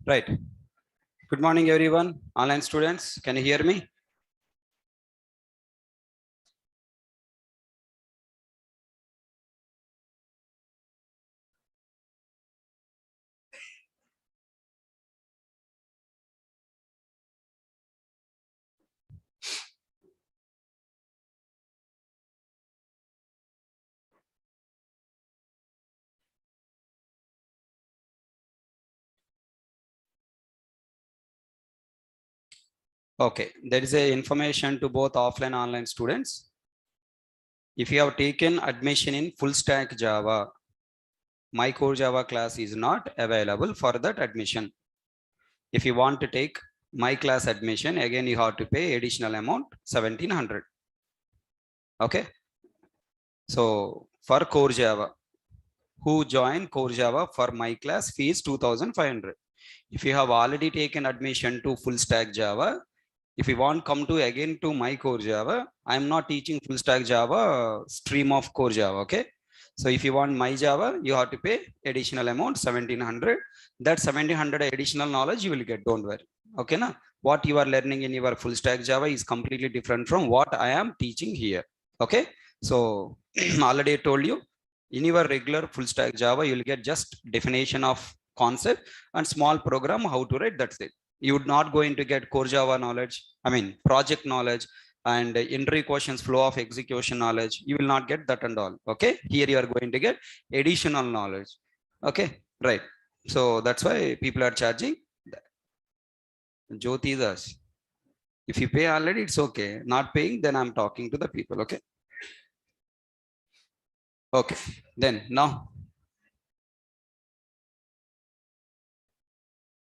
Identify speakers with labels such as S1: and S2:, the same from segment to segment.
S1: Right. Good morning, everyone. Online students, can you hear me? Okay, there is a information to both offline and online students. If you have taken admission in full stack Java, my core Java class is not available for that admission. If you want to take my class admission, again you have to pay additional amount 1700. Okay, so for core Java, who join core Java for my class fee is 2500. If you have already taken admission to full stack Java, if you want come to again to my core Java, I'm not teaching full stack Java stream of core Java. Okay. So if you want my Java, you have to pay additional amount 1700. That 1700 additional knowledge you will get. Don't worry. Okay. Na? What you are learning in your full stack Java is completely different from what I am teaching here. Okay. So already I told you in your regular full stack Java, you will get just definition of concept and small program how to write. That's it. You would not going to get core Java knowledge, project knowledge and entry questions, flow of execution knowledge. You will not get that and all. Okay. Here you are going to get additional knowledge. Okay. Right. So that's why people are charging that. Jyoti Das. If you pay already, it's okay. Not paying, then I'm talking to the people. Okay. Okay. Then now.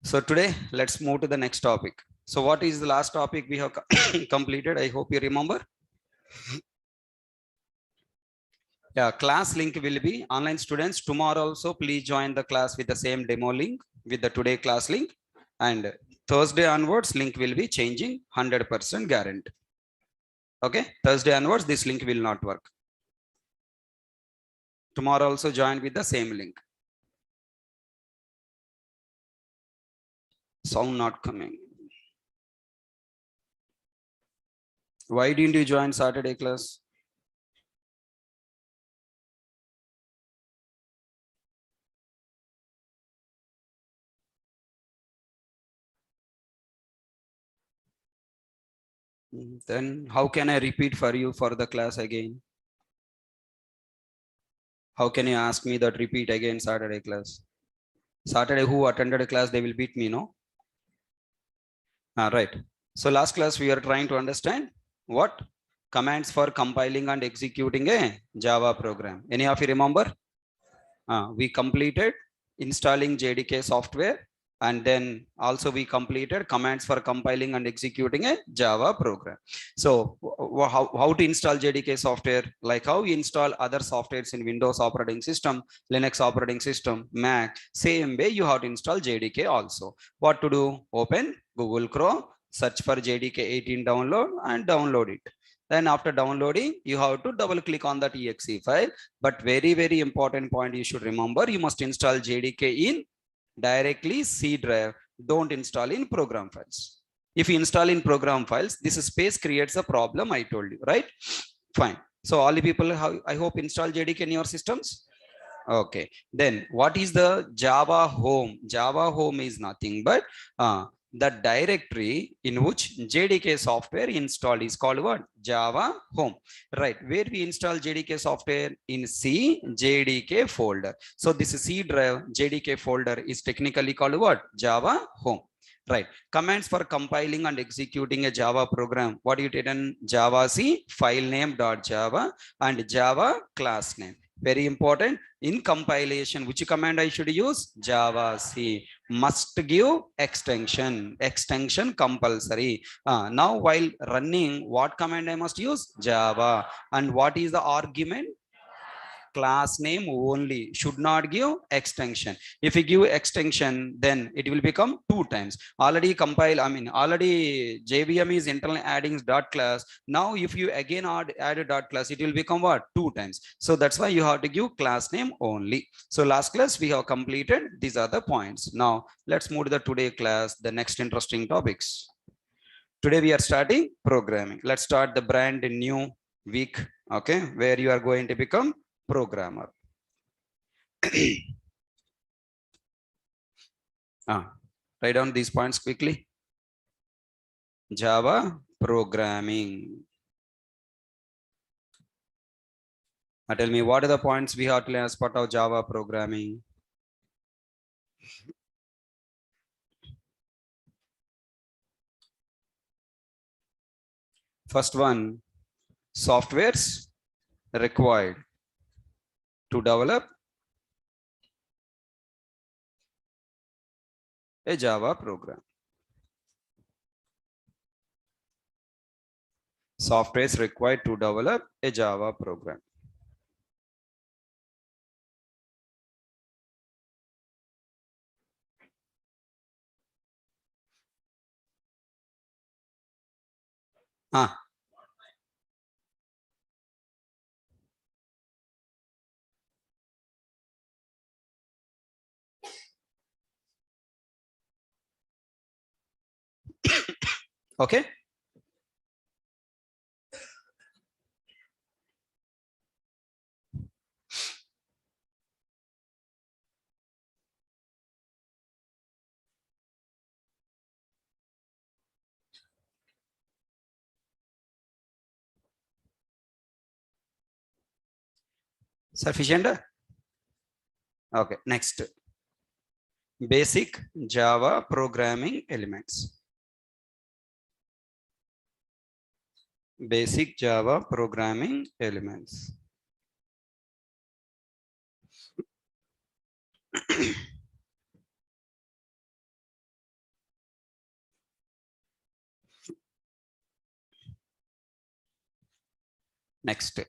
S1: So today, let's move to the next topic. So what is the last topic we have completed? I hope you remember. Yeah, class link will be online students. Tomorrow also, please join the class with the same demo link with the today class link. And Thursday onwards, link will be changing 100% guarantee. Okay, Thursday onwards, this link will not work. Tomorrow also join with the same link. Sound not coming. Why didn't you join Saturday class? Then how can I repeat for you for the class again? How can you ask me that repeat again Saturday class? Saturday who attended a class, they will beat me, no? Right. So last class we are trying to understand what commands for compiling and executing a Java program. Any of you remember? We completed installing JDK software, and then also we completed commands for compiling and executing a Java program. So how to install JDK software, like how you install other softwares in Windows operating system, Linux operating system, Mac, same way you have to install JDK also. What to do? Open Google Chrome, search for JDK 18 download and download it. Then after downloading, you have to double click on that exe file. But very, very important point you should remember, you must install JDK in directly C drive. Don't install in program files. If you install in program files, this space creates a problem, I told you, right? Fine. So all the people have, I hope, install JDK in your systems. Okay. Then what is the Java home? Java home is nothing but the directory in which JDK software installed is called what? Java home. Right. Where we install JDK software? In C JDK folder. So this C drive JDK folder is technically called what? Java home. Right. Commands for compiling and executing a Java program. What you did in Java C file name.java and Java class name. Very important. In compilation, which command I should use? Java C. Must give extension. Extension compulsory. Now while running, what command I must use? Java. And what is the argument? class name only, should not give extension. If you give extension, then it will become 2 times. Already compile, I mean, already JVM is internally adding dot class. Now if you again add a dot class, it will become what? 2 times. So that's why you have to give class name only. So last class we have completed, these are the points. Now let's move to the today class, the next interesting topics. Today we are starting programming. Let's start the brand new week, okay, where you are going to become programmer. Write down these points quickly. Java programming. Tell me, what are the points we have to learn as part of Java programming? First one, softwares required to develop a Java program. Softwares required to develop a Java program. Okay. Sufficient? Okay, next. Basic Java programming elements. Basic Java programming elements. Next.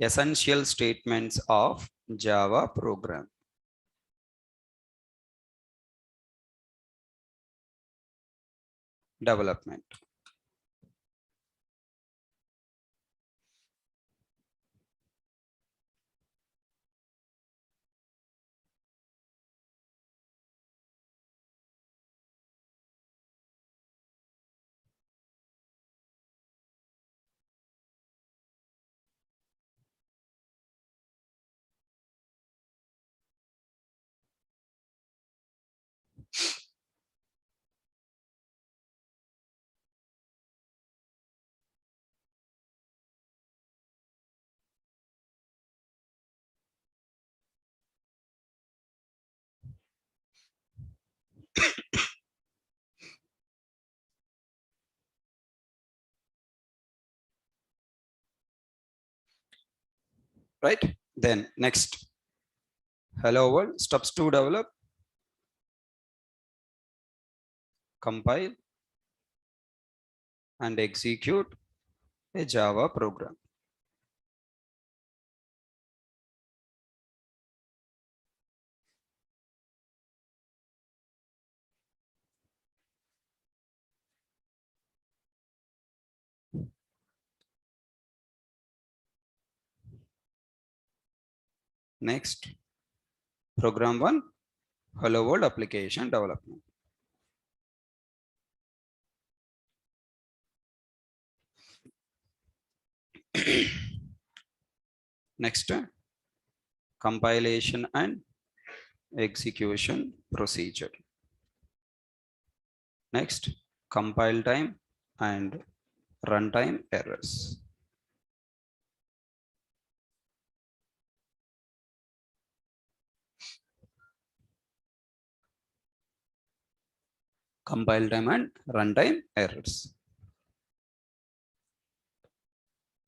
S1: Essential statements of Java program. Development. Right? Then next. Hello world. Steps to develop. Compile and execute a Java program. Next, program 1, hello world application development. Next, compilation and execution procedure. Next, compile time and runtime errors. Compile time and runtime errors.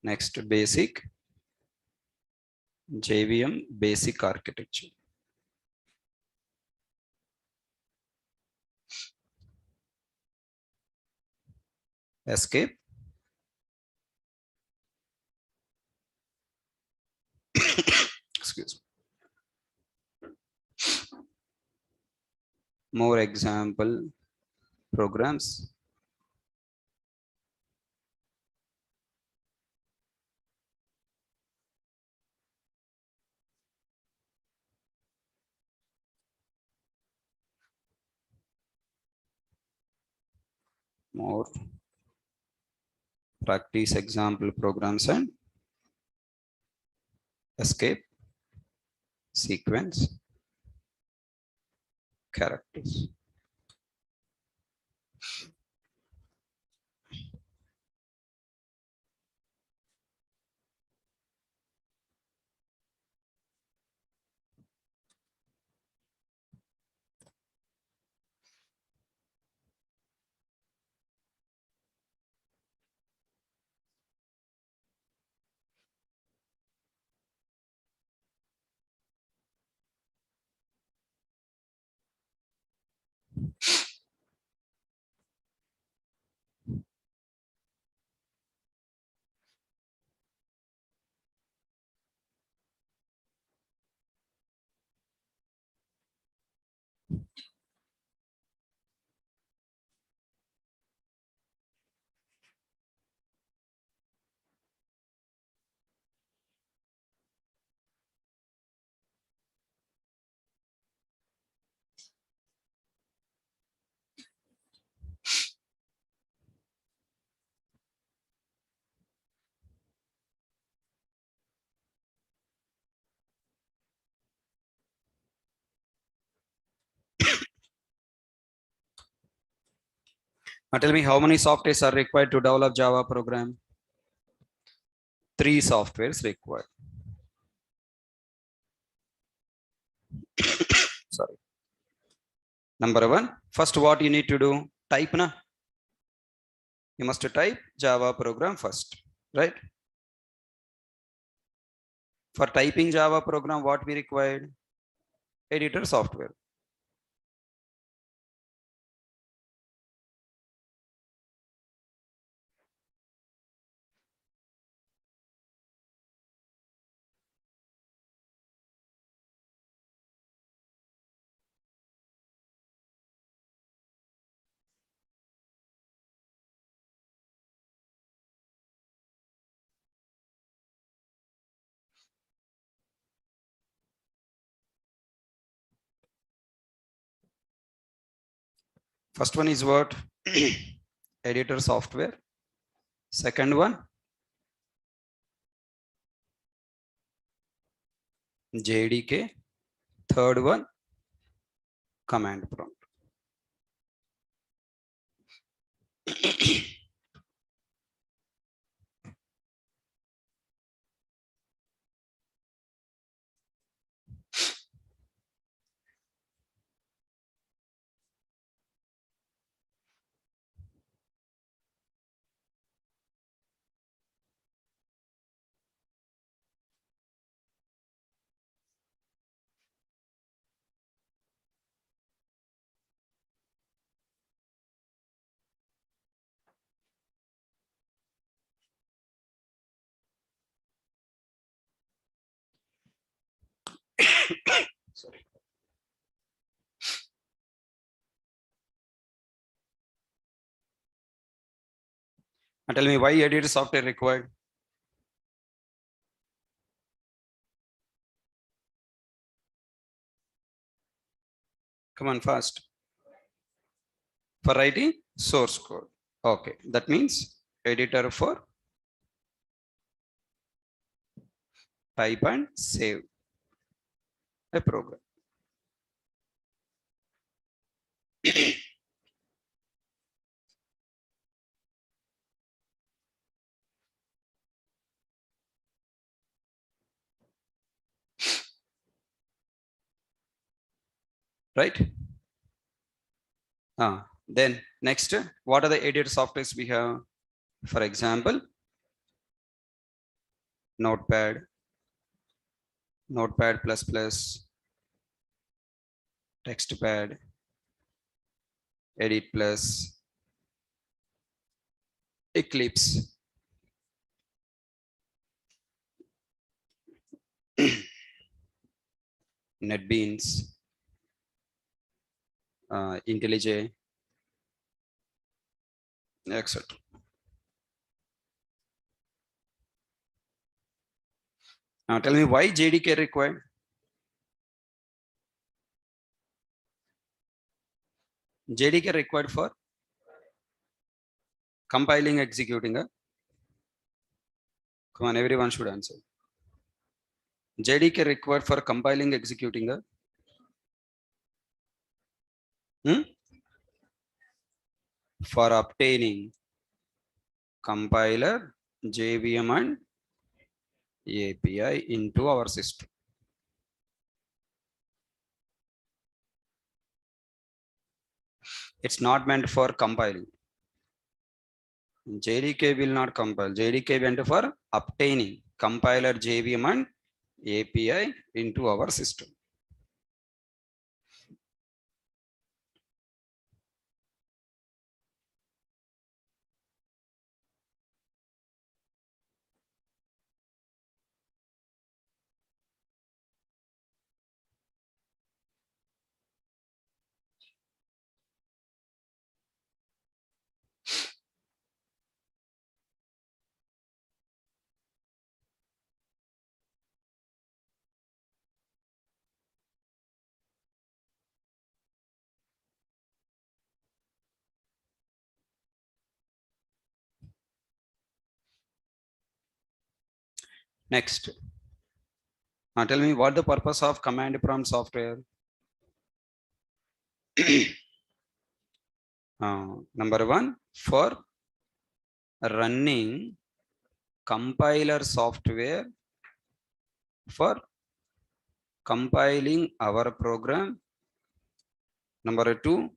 S1: Next, basic JVM basic architecture. Escape. more example programs. More practice example programs and escape sequence characters. Now tell me how many softwares are required to develop Java program? 3 softwares required. Sorry. Number 1, first what you need to do? Type na. You must type Java program first, right? For typing Java program, what we required? Editor software. First one is what? Editor software. Second one, JDK. Third one, command prompt. Sorry. And tell me why editor software required? Come on, fast. For writing source code. Okay, that means editor for type and save a program. Right? Then next, what are the editor softwares we have? For example, Notepad, Notepad++, TextPad, Edit Plus, Eclipse, NetBeans, IntelliJ, etc. Now tell me why JDK required? JDK required for compiling, executing. Come on, everyone should answer. JDK required for compiling, executing. For obtaining compiler, JVM and API into our system. It's not meant for compiling. JDK will not compile. JDK went for obtaining compiler, JVM and API into our system. Next, now tell me what the purpose of command prompt software. Number one, for running compiler software for compiling our program. Number two,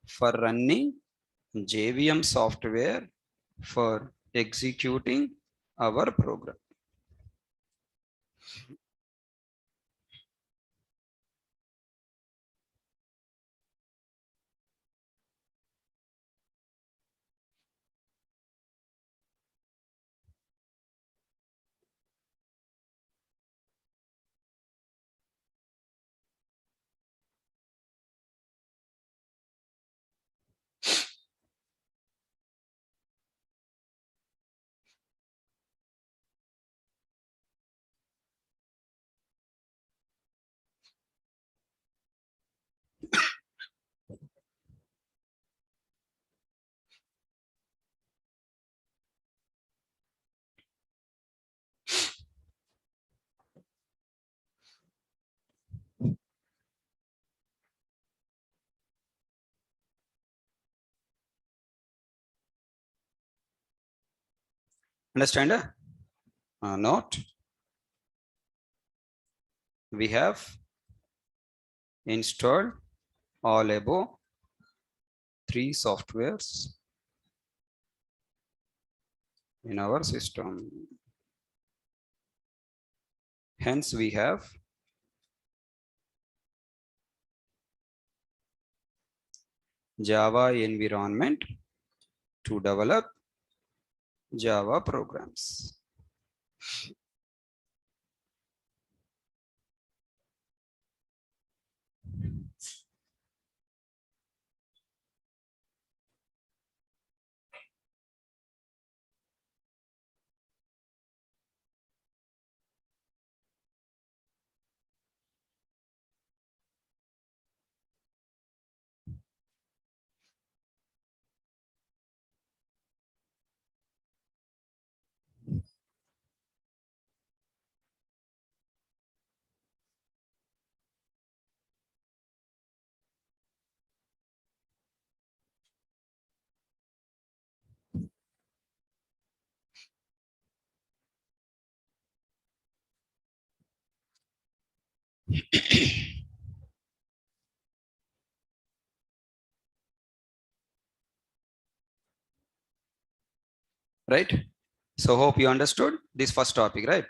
S1: for running JVM software for executing our program. Understand? Note. We have installed all above 3 softwares in our system. Hence, we have Java environment to develop Java programs. Right? So hope you understood this first topic, right?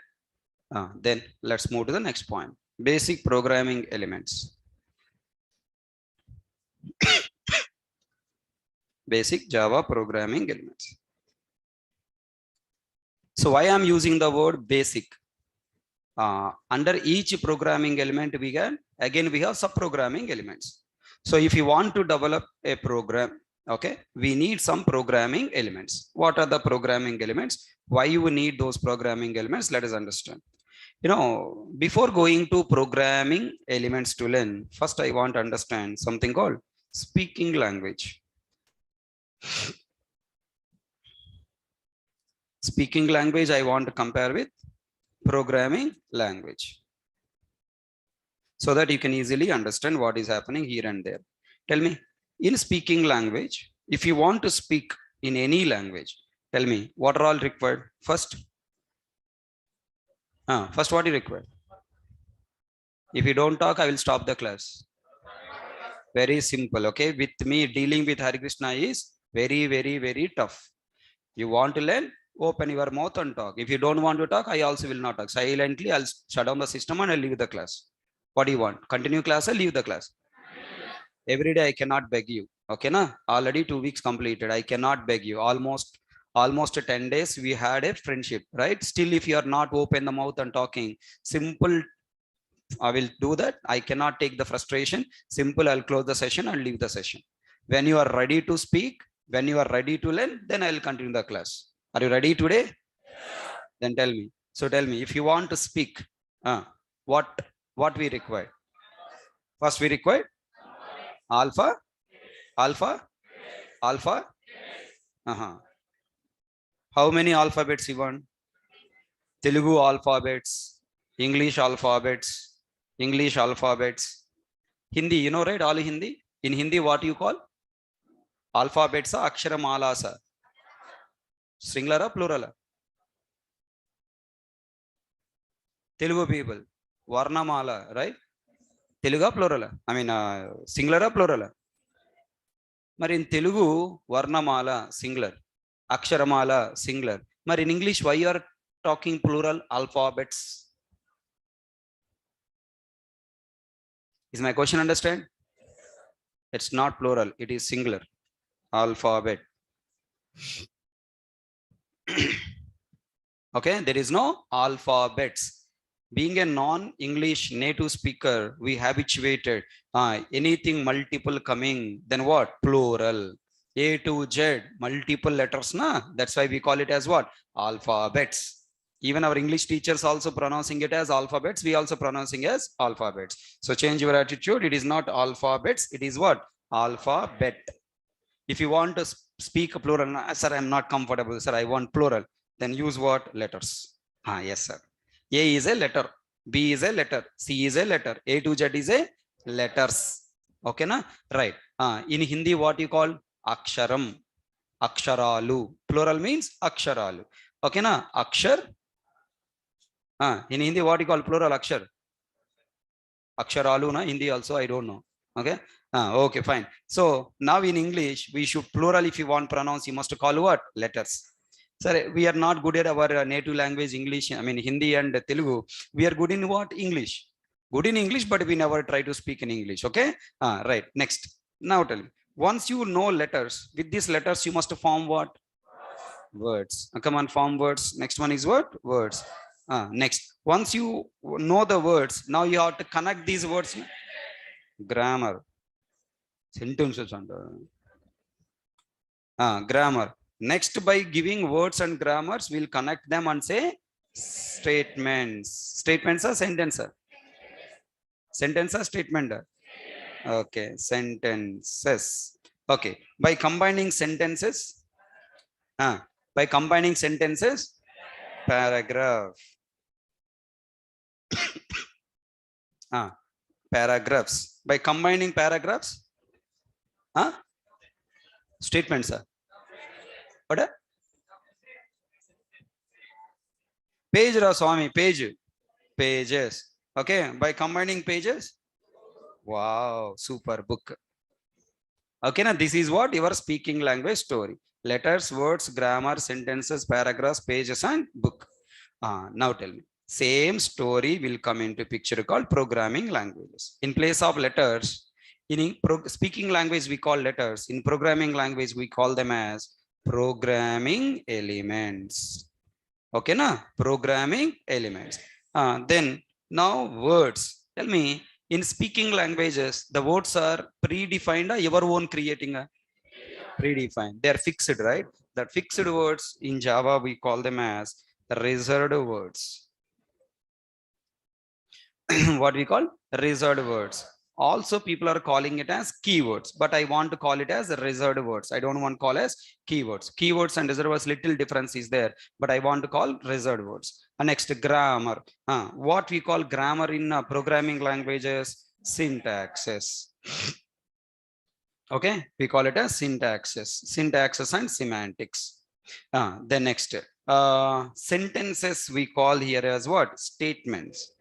S1: Then let's move to the next point. Basic programming elements. Basic Java programming elements. So why I'm using the word basic? Under each programming element, we have sub-programming elements. So if you want to develop a program, okay, we need some programming elements. What are the programming elements? Why you need those programming elements? Let us understand. Before going to programming elements to learn, first I want to understand something called speaking language. Speaking language I want to compare with programming language, so that you can easily understand what is happening here and there. Tell me, in speaking language, if you want to speak in any language, tell me what are all required? First, what you require? If you don't talk, I will stop the class. Very simple. Okay, with me dealing with Hare Krishna is very, very, very tough. You want to learn, open your mouth and talk. If you don't want to talk, I also will not talk. Silently I'll shut down the system and I'll leave the class. What do you want? Continue class or leave the class? Every day I cannot beg you. Okay, na? Already 2 weeks completed. I cannot beg you. Almost 10 days we had a friendship, right? Still, if you are not open the mouth and talking, simple, I will do that. I cannot take the frustration. Simple, I'll close the session and leave the session. When you are ready to speak, when you are ready to learn, then I will continue the class. Are you ready today? Then tell me. So tell me, if you want to speak, what we require? First we require alpha. How many alphabets you want? Telugu alphabets, English alphabets, Hindi, you know, right? All Hindi. In Hindi, what you call? Alphabets are aksharamalas. Singular or plural? Telugu people, Varnamala, right? Telugu plural? I mean, singular or plural? But in Telugu, Varnamala, singular. Aksharamala, singular. But in English, why you are talking plural alphabets? Is my question understand? It's not plural, it is singular. Alphabet. Okay, there is no alphabets. Being a non-English native speaker, we habituated anything multiple coming, then what? Plural. A to Z, multiple letters, na? That's why we call it as what? Alphabets. Even our English teachers also pronouncing it as alphabets. We also pronouncing as alphabets. So change your attitude. It is not alphabets. It is what? Alphabet. If you want to speak a plural, sir, I'm not comfortable, sir, I want plural. Then use what? Letters. Yes, sir. A is a letter. B is a letter. C is a letter. A to Z is a letters. Okay, na? Right. In Hindi, what you call? Aksharam. Aksharalu. Plural means aksharalu. Okay, na? Akshar. In Hindi, what you call plural? Akshar. Aksharalu, na? Hindi also, I don't know. Okay. Okay, fine. So now in English, we should plural. If you want pronounce, you must call what? Letters. Sir, we are not good at our native language, English. I mean, Hindi and Telugu. We are good in what? English. Good in English, but we never try to speak in English. Okay. Right. Next. Now tell me. Once you know letters, with these letters, you must form what? Words. Come on, form words. Next one is what? Words. Next. Once you know the words, now you have to connect these words. Grammar. Sentences under. Grammar. Next, by giving words and grammars, we'll connect them and say statements. Statements are sentences. Sentence or statement? Okay, sentences. Okay, by combining sentences, paragraph. Paragraphs. By combining paragraphs, statements. What? Page, Swami, page. Pages. Okay, by combining pages. Wow, super book. Okay, now this is what your speaking language story. Letters, words, grammar, sentences, paragraphs, pages, and book. Now tell me. Same story will come into picture called programming languages. In place of letters, in speaking language we call letters. In programming language we call them as programming elements. Okay, na? Programming elements. Then now words. Tell me, In speaking languages, the words are predefined or your own creating a predefined. They are fixed, right? That fixed words in Java, we call them as reserved words. What we call reserved words. Also, people are calling it as keywords, but I want to call it as reserved words. I don't want to call as keywords. Keywords and reserved words, little difference is there, but I want to call reserved words. And next, grammar. What we call grammar in programming languages, syntaxes. Okay, we call it as syntaxes and semantics. The next, sentences we call here as what? Statements.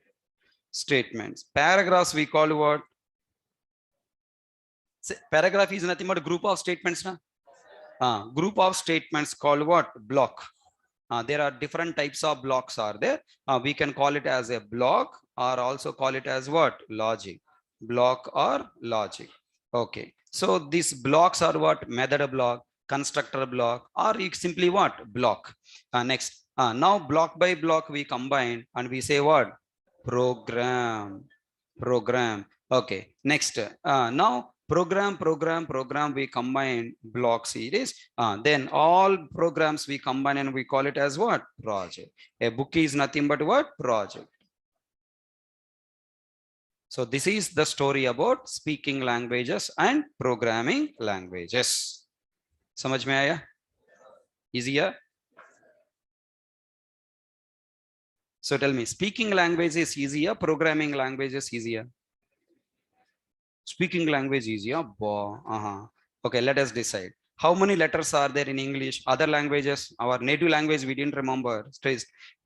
S1: Paragraphs we call what? Paragraph is nothing but a group of statements. Group of statements called what? Block. There are different types of blocks are there. We can call it as a block or also call it as what? Logic. Block or logic. Okay. So these blocks are what? Method block, constructor block, or you simply what? Block. Next. Now block by block we combine and we say what? Program. Okay. Next. Now program we combine block series. Then all programs we combine and we call it as what? Project. A book is nothing but what? Project. So this is the story about speaking languages and programming languages. समझ में आया? Easier? So tell me, speaking language is easier, programming language is easier? Speaking language easier. Okay, let us decide. How many letters are there in English? Other languages, our native language, we didn't remember.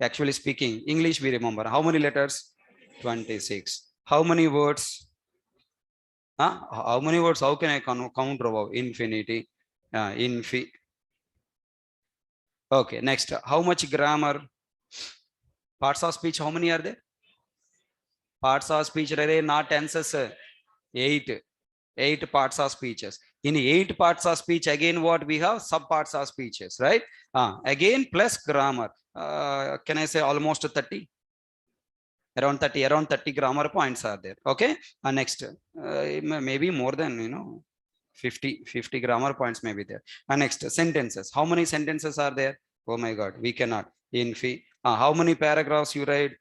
S1: Actually speaking, English we remember. How many letters? 26. How many words? How many words? How can I count above? Infinity. Okay, next. How much grammar? Parts of speech, how many are there? Parts of speech, not tenses. 8 parts of speeches. In 8 parts of speech, again what we have? Sub parts of speeches, right? Again plus grammar. Can I say almost 30? Around 30 grammar points are there. Okay. Next, maybe more than 50 grammar points may be there. Next, sentences. How many sentences are there? Oh my God, we cannot. How many paragraphs you write?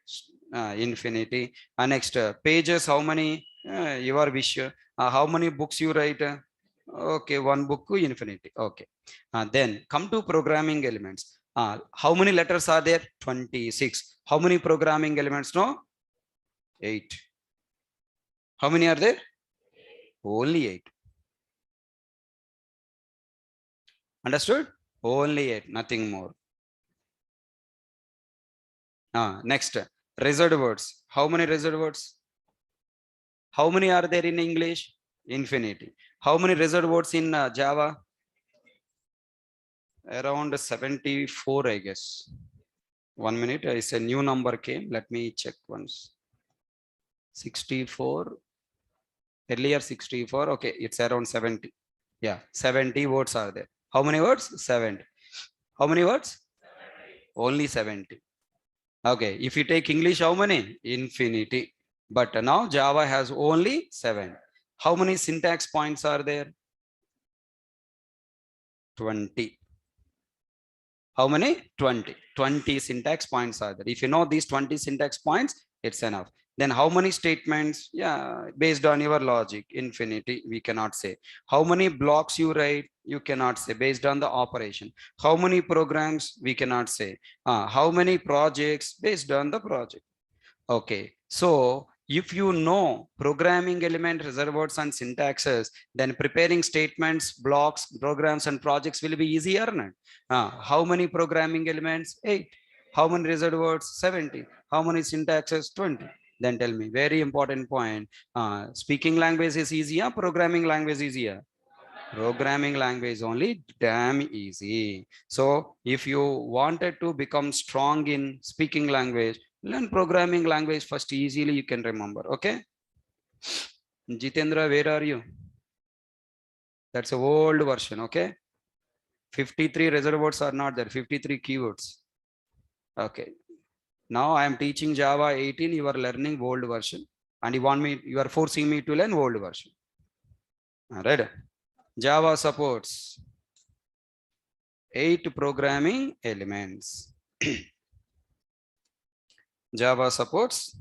S1: Infinity. Next, pages. How many? Your wish. How many books you write? Okay, 1 book, infinity. Okay. Then come to programming elements. How many letters are there? 26. How many programming elements? No? 8. How many are there? Only 8. Understood? Only 8, nothing more. Next, reserved words. How many reserved words? How many are there in English? Infinity. How many reserved words in Java? Around 74, I guess. 1 minute. It's a new number came. Let me check once. 64. Earlier 64. Okay, it's around 70. Yeah, 70 words are there. How many words? 70. How many words? 70. Only 70. Okay, if you take English, how many? Infinity. But now Java has only 7. How many syntax points are there? 20. How many? 20. 20 syntax points are there. If you know these 20 syntax points, it's enough. Then how many statements? Yeah, based on your logic, infinity, we cannot say. How many blocks you write? You cannot say, based on the operation. How many programs? We cannot say. How many projects? Based on the project. Okay, so if you know programming element, reserved words and syntaxes, then preparing statements, blocks, programs and projects will be easier. How many programming elements? 8. How many reserved words? 70. How many syntaxes? 20. Then tell me, very important point. Speaking language is easier, programming language is easier. Programming language only damn easy. So if you wanted to become strong in speaking language, learn programming language first. Easily you can remember. Okay. Jitendra, where are you? That's an old version. Okay. 53 reserved words are not there. 53 keywords. Okay. Now I am teaching Java 18. You are learning old version. and you are forcing me to learn old version. All right. Java supports 8 programming elements. Java supports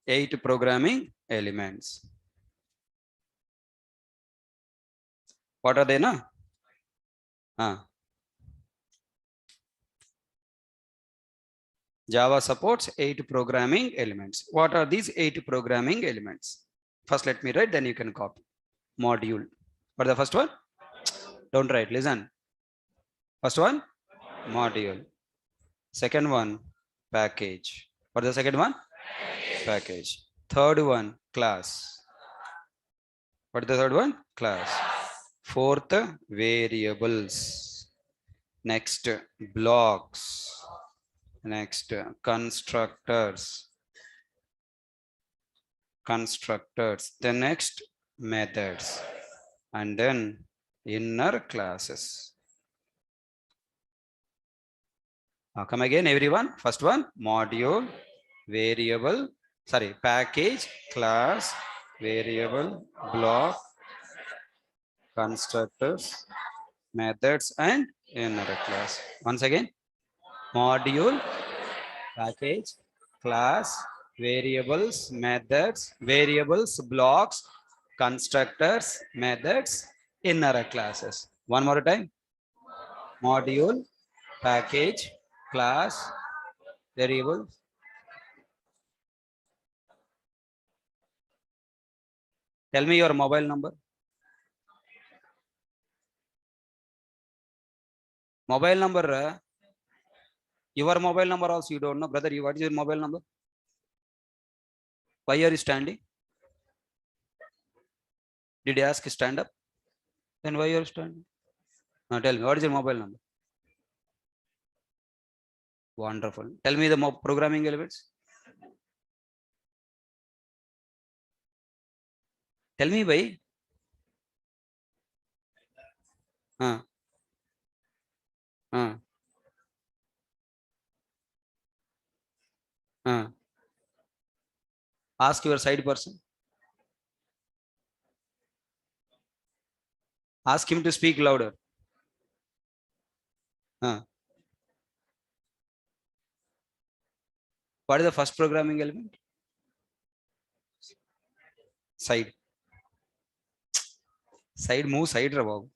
S1: 8 programming elements. What are they now? Java supports 8 programming elements. What are these 8 programming elements? First, let me write, then you can copy. Module. What the first one? Don't write, listen. First one, module. Second one, package. What the second one? Package. Third one, class. What is the third one? Class. Fourth, variables. Next, blocks. Next, constructors. The next, methods. And then inner classes. Come again, everyone. First one, module, variable, package, class, variable, block, constructors, methods, and inner class. Once again, module, package, class, variables, methods, blocks, constructors, methods, inner classes. One more time. Module, package, class, variable. Tell me your mobile number. Mobile number. Your mobile number also you don't know, brother. What is your mobile number? Why are you standing? Did you ask stand up? Then why are you standing? Now tell me, what is your mobile number? Wonderful. Tell me the programming elements. Tell me why. Ask your side person. Ask him to speak louder. What is the first programming element? Side. Side move side Rababu.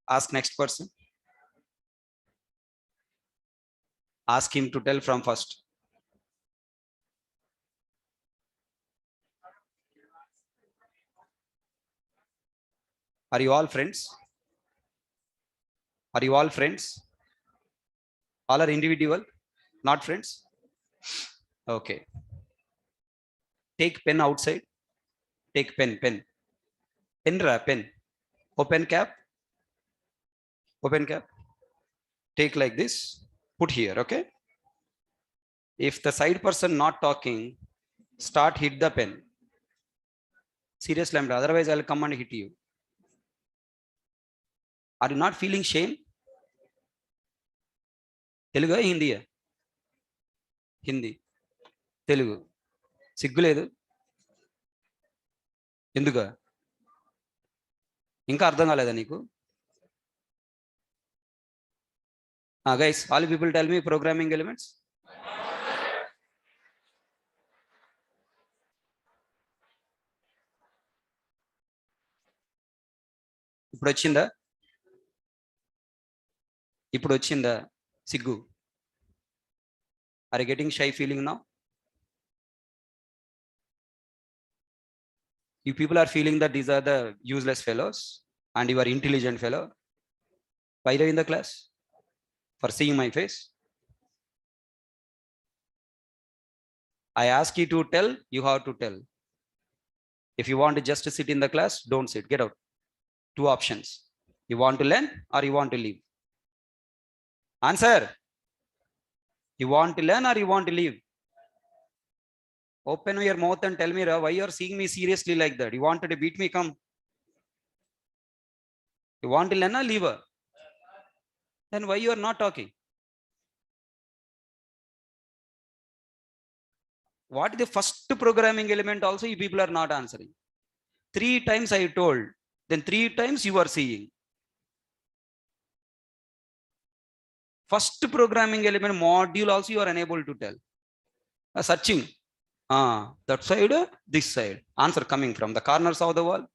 S1: Ask next person. Ask him to tell from first. Are you all friends? Are you all friends? All are individual, not friends? Okay. Take pen outside. Take pen. Pen. Open cap. Open cap. Take like this. Put here, okay? If the side person not talking, start hit the pen. Seriously, otherwise I'll come and hit you. Are you not feeling shame? Telugu, Hindi? Hindi. Telugu. సిగ్గులేదు ఎందుకు ఇంకా అర్థం కాలేదా నీకు guys all people tell me programming elements ఇప్పుడు వచ్చిందా సిగ్గు are you getting shy feeling now you people are feeling that these are the useless fellows and you are intelligent fellow why are you in the class for seeing my face I ask you to tell you have to tell If you want to just sit in the class, don't sit, get out. Two options. You want to learn or you want to leave? Answer. You want to learn or you want to leave? Open your mouth and tell me, why you are seeing me seriously like that? You wanted to beat me? Come. You want to learn or leave? Then why you are not talking? What is the first programming element also you people are not answering? 3 times I told, then 3 times you are seeing. First programming element module also you are unable to tell. Searching. That side, this side. Answer coming from the corners of the wall.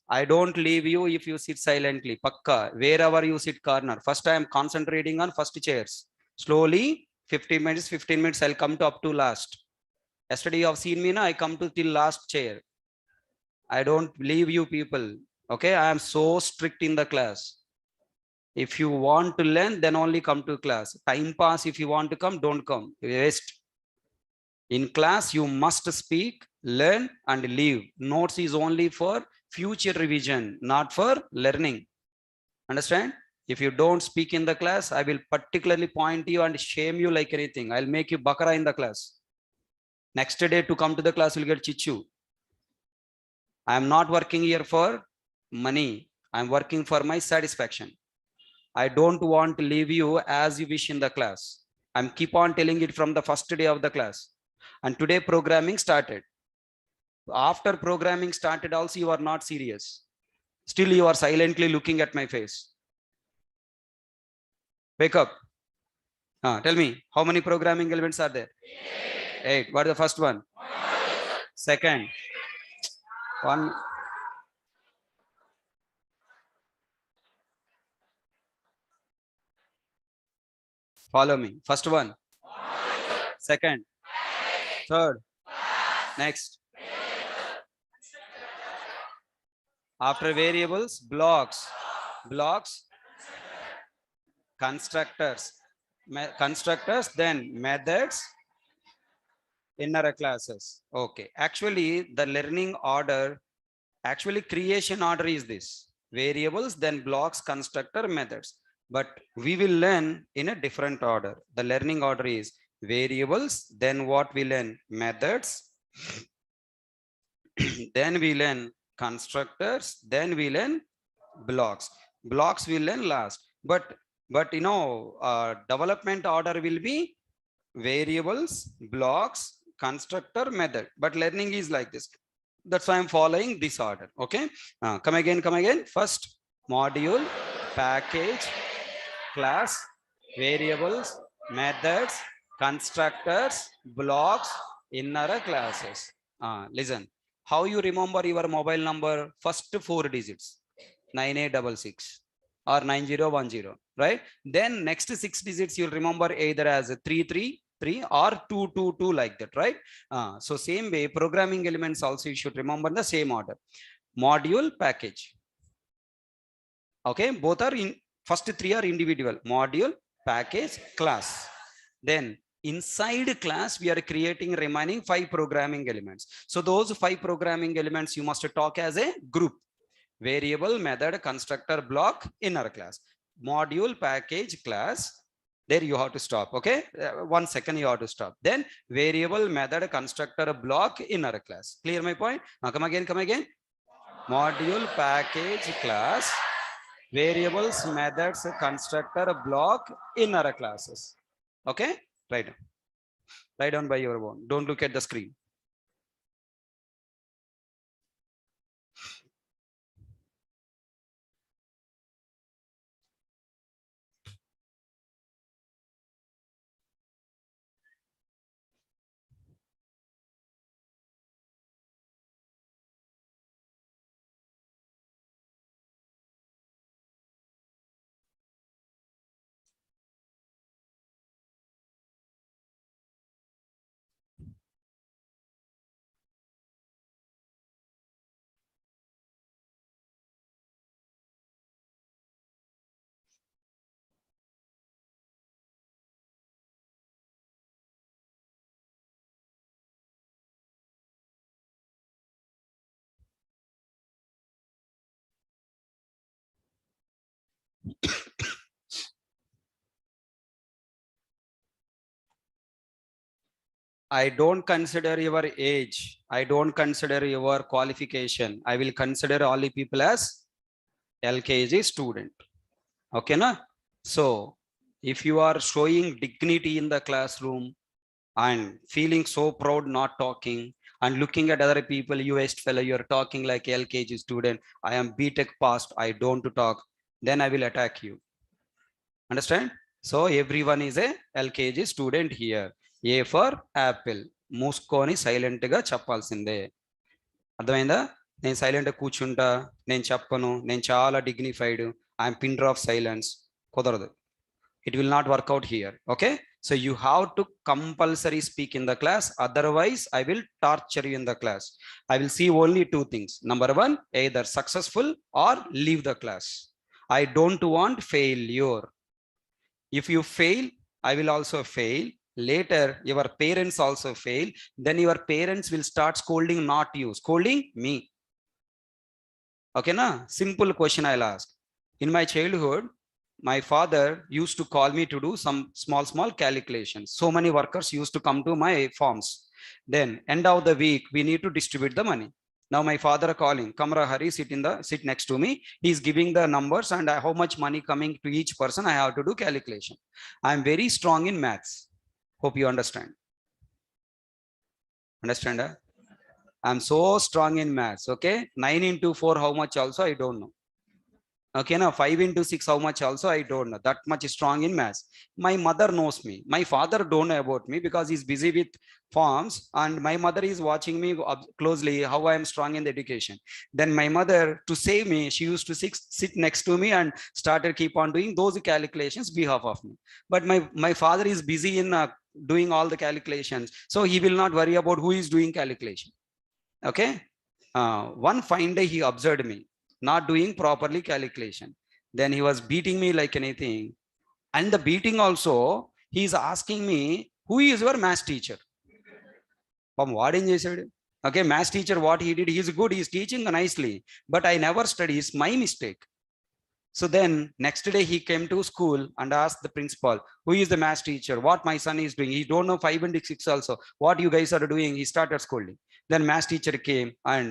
S1: I don't leave you if you sit silently. Pakka, wherever you sit corner. First I am concentrating on first chairs. Slowly, 15 minutes, I'll come to up to last. Yesterday you have seen me, na, I come to till last chair. I don't leave you people. Okay, I am so strict in the class. If you want to learn, then only come to class. Time pass, if you want to come, don't come. Waste. In class, you must speak, learn, and leave. Notes is only for future revision, not for learning. Understand? If you don't speak in the class, I will particularly point you and shame you like anything. I'll make you bakara in the class. Next day to come to the class, you'll get chichu. I am not working here for money. I'm working for my satisfaction. I don't want to leave you as you wish in the class. I'm keep on telling it from the first day of the class. And today programming started. After programming started also, you are not serious. Still you are silently looking at my face. Wake up. Tell me, how many programming elements are there? 8. What is the first one? Second. One. Follow me. First one. Second. Third. Next. After variables, blocks. Blocks. Constructors. Constructors, then methods, inner classes. Okay. Actually, the learning order, actually creation order is this. Variables, then blocks, constructor, methods. But we will learn in a different order. The learning order is variables, then what we learn? Methods, then we learn constructors, then we learn blocks. Blocks we learn last. But you know, development order will be variables, blocks, constructor, method. But learning is like this. That's why I'm following this order. Okay. Come again, come again. First, module, package, class, variables, methods, constructors, blocks, inner classes. Listen, how you remember your mobile number? First 4 digits, 9866 or 9010, right? Then next 6 digits you'll remember either as 333 or 222, like that, right? So same way, programming elements also you should remember the same order. Module, package. Okay, both are in, first 3 are individual: module, package, class. Then inside class we are creating remaining 5 programming elements. So those 5 programming elements you must talk as a group: variable, method, constructor, block, inner class. Module, package, class. There you have to stop. Okay, 1 second you have to stop. Then variable, method, constructor, block, inner class. Clear my point? Come again, come again. Module, package, class, variables, methods, constructor, block, inner classes. Okay, write down by your own. Don't look at the screen. I don't consider your age. I don't consider your qualification. I will consider all the people as LKG student. Okay, na? So if you are showing dignity in the classroom and feeling so proud not talking and looking at other people, you waste fellow, you're talking like LKG student, I am BTech past, I don't talk, then I will attack you. Understand? So everyone is a LKG student here. A for apple. మూసుకొని సైలెంట్గా చెప్పాల్సిందే. అర్థమైందా? నేను సైలెంట్గా కూర్చుంటా, నేను చెప్పను, నేను చాలా dignified, I'm pin drop silence, కుదరదు. It will not work out here. Okay, so you have to compulsory speak in the class, otherwise I will torture you in the class. I will see only two things. Number one, either successful or leave the class. I don't want failure. If you fail, I will also fail. Later your parents also fail, then your parents will start scolding not you, scolding me. Okay na? Simple question I'll ask. In my childhood, my father used to call me to do some small calculations. So many workers used to come to my farms. Then end of the week, we need to distribute the money. Now my father calling, Kamra Hari, sit next to me. He's giving the numbers and how much money coming to each person. I have to do calculation. I'm very strong in maths. Hope you understand. Understand? I'm so strong in maths. Okay, 9 into 4, how much also I don't know. Okay, now 5 into 6, how much also I don't know. That much strong in maths. My mother knows me. My father don't know about me because he's busy with farms, and my mother is watching me closely how I am strong in the education. Then my mother, to save me, she used to sit next to me and started keep on doing those calculations behalf of me. But my father is busy in doing all the calculations, so he will not worry about who is doing calculation. Okay, one fine day he observed me not doing properly calculation. Then he was beating me like anything, and the beating also he is asking me, who is your math teacher? What in said? Okay, math teacher, what he did, he is good, he is teaching nicely, but I never study, it's my mistake. So then next day he came to school and asked the principal, who is the math teacher, what my son is doing, he don't know 5 and 6 also, what you guys are doing. He started scolding. Then math teacher came and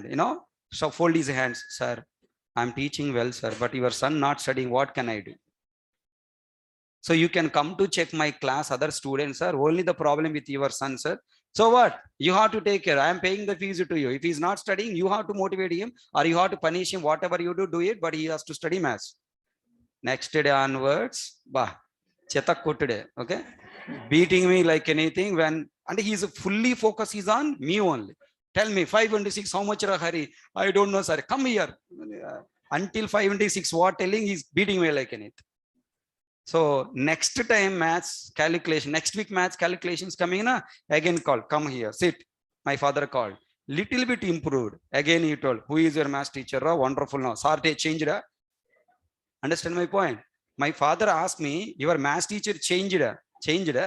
S1: so fold his hands, sir, I'm teaching well, sir, but your son not studying, what can I do? So you can come to check my class, other students, sir, only the problem with your son, sir. So what? You have to take care. I am paying the fees to you. If he's not studying, you have to motivate him or you have to punish him. Whatever you do it, but he has to study maths. Next day onwards, chetak today, okay? Beating me like anything, and he's fully focused is on me only. Tell me 5 into 6, how much Hari? I don't know, sir. Come here. Until 5 into 6, what telling, he's beating me like anything. So next time maths calculation, next week maths calculations coming na, again call, come here, sit. My father called, little bit improved. Again he told, who is your maths teacher? Wonderful now. Sir, changed. Understand my point? My father asked me, your maths teacher changed. Changed.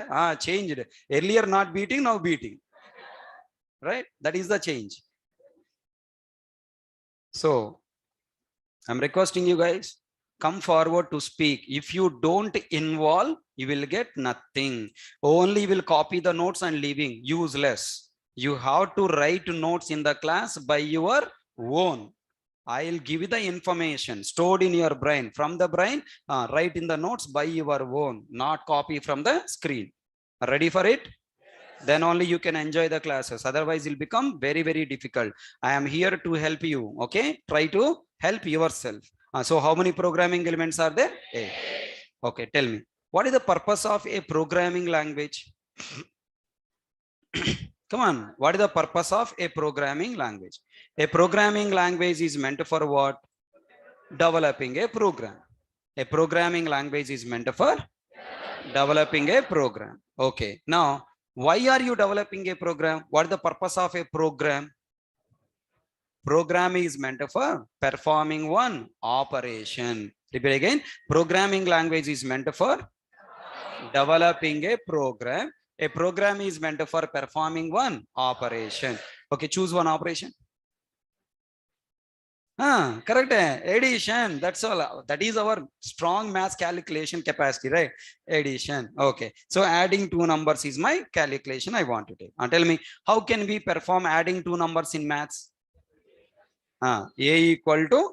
S1: Changed. Earlier not beating, now beating. Right? That is the change. So I'm requesting you guys, come forward to speak. If you don't involve, you will get nothing. Only will copy the notes and leaving, useless. You have to write notes in the class by your own. I'll give you the information stored in your brain. From the brain, write in the notes by your own, not copy from the screen. Ready for it? Then only you can enjoy the classes. Otherwise it will become very, very difficult. I am here to help you. Okay, try to help yourself. So how many programming elements are there? 8. Okay, tell me, what is the purpose of a programming language? Come on, what is the purpose of a programming language? A programming language is meant for what? Developing a program. A programming language is meant for developing a program. Okay, now why are you developing a program? What is the purpose of a program? Program is meant for performing one operation. Repeat again. Programming language is meant for developing a program. A program is meant for performing one operation. Okay, choose one operation. Correct. Addition. That's all. That is our strong math calculation capacity, right? Addition. Okay. So adding two numbers is my calculation I want to take. Tell me, how can we perform adding two numbers in maths? A equal to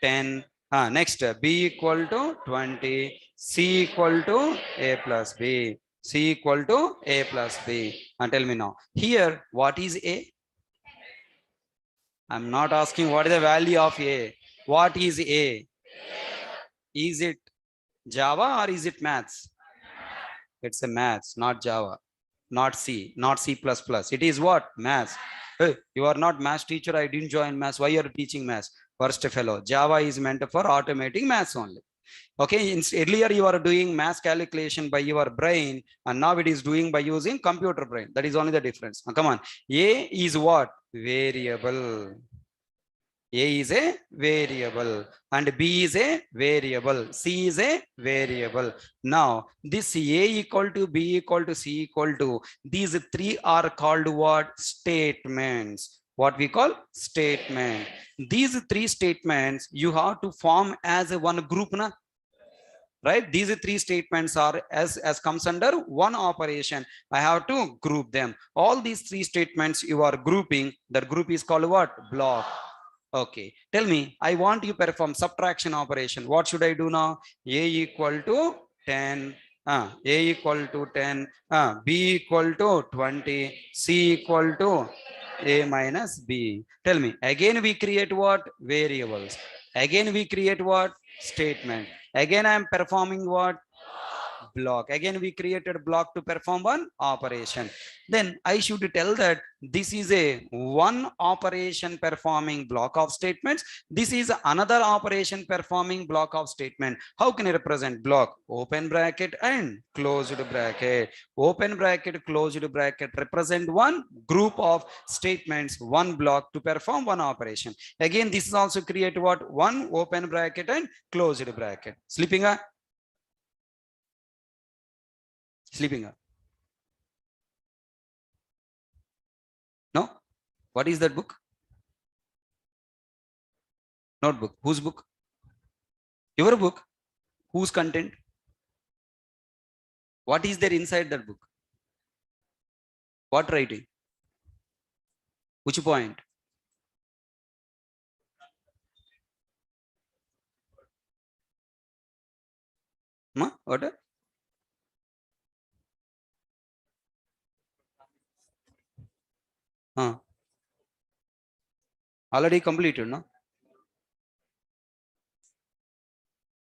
S1: 10. Next, B equal to 20. C equal to A plus B. C equal to A plus B. Tell me now. Here, what is A? I'm not asking what is the value of A. What is A? Is it Java or is it maths? It's a maths, not Java, not C, not C++. It is what? Maths. Hey, you are not maths teacher. I didn't join maths. Why you are teaching maths? Worst fellow. Java is meant for automating maths only. Okay, earlier you are doing math calculation by your brain, and now it is doing by using computer brain. That is only the difference. Come on. A is what? Variable. A is a variable and B is a variable. C is a variable. Now, this A equal to B equal to C equal to, these three are called what? Statements. What we call statement. These three statements you have to form as a one group, na? Right? These three statements are as comes under one operation. I have to group them. All these three statements you are grouping. That group is called what? Block. Okay, tell me, I want you perform subtraction operation. What should I do now? A equal to 10, A equal to 10, B equal to 20, C equal to A minus B. Tell me, again we create what? Variables. Again we create what? Statement. Again I am performing what? Block. Again we created block to perform one operation. Then I should tell that this is a one operation performing block of statements. This is another operation performing block of statement. How can I represent block? Open bracket and closed bracket. Open bracket, closed bracket represent one group of statements, one block to perform one operation. Again this is also create what? One open bracket and closed bracket. Sleeping? Sleeping up. No? What is that book? Notebook. Whose book? Your book. Whose content? What is there inside that book? What writing? Which point? What? Already completed, no?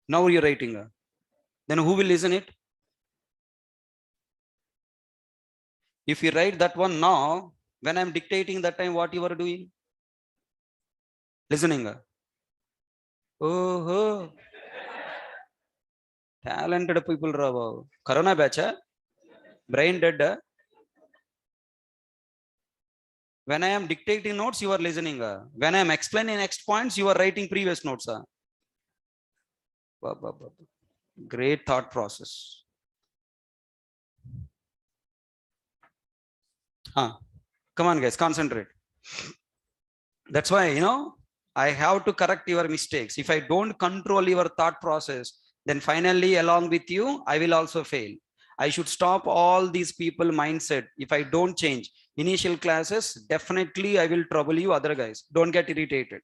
S1: Now you're writing. Then who will listen it? If you write that one now, when I'm dictating that time, what you are doing? Listening. Oh, talented people, Rava. Corona batch, brain dead. When I am dictating notes, you are listening. When I am explaining next points, you are writing previous notes. Great thought process. Come on, guys, concentrate. That's why, I have to correct your mistakes. If I don't control your thought process, then finally, along with you, I will also fail. I should stop all these people mindset. If I don't change initial classes, definitely I will trouble you other guys. Don't get irritated.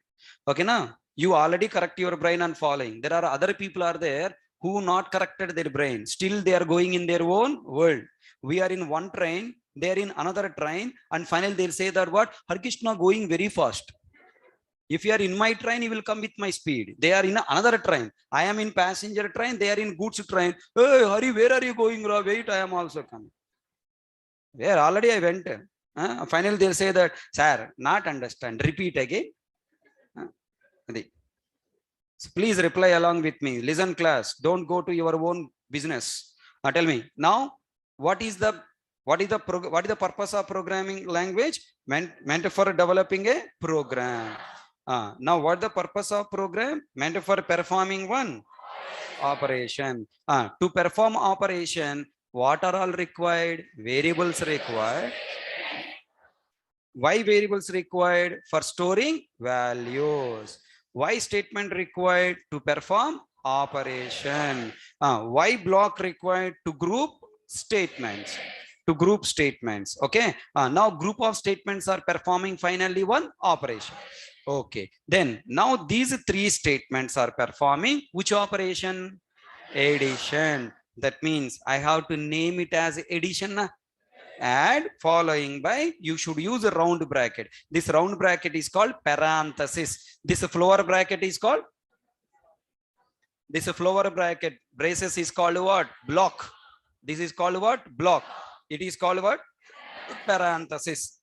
S1: Okay, now you already correct your brain and following. There are other people are there who not corrected their brain. Still they are going in their own world. We are in one train, they are in another train, and finally they'll say that what? Harkishna going very fast. If you are in my train, you will come with my speed. They are in another train. I am in passenger train. They are in goods train. Hey, Hari, where are you going? Wait, I am also coming. Where already I went. Finally, they'll say that, sir, not understand. Repeat again. So please reply along with me. Listen, class. Don't go to your own business. Tell me now. What is the purpose of programming language? Meant for developing a program. Now, what the purpose of program? Meant for performing one operation. To perform operation, what are all required? Variables required. Why variables required? For storing values. Why statement required to perform operation? Why block required to group statements? To group statements. Okay. Now group of statements are performing finally one operation. Okay. Then now these three statements are performing which operation? Addition. That means I have to name it as addition. Add following by, you should use a round bracket. This round bracket is called parenthesis. This flower bracket is called, this flower bracket braces is called what? Block. This is called what? Block. It is called what? Parenthesis.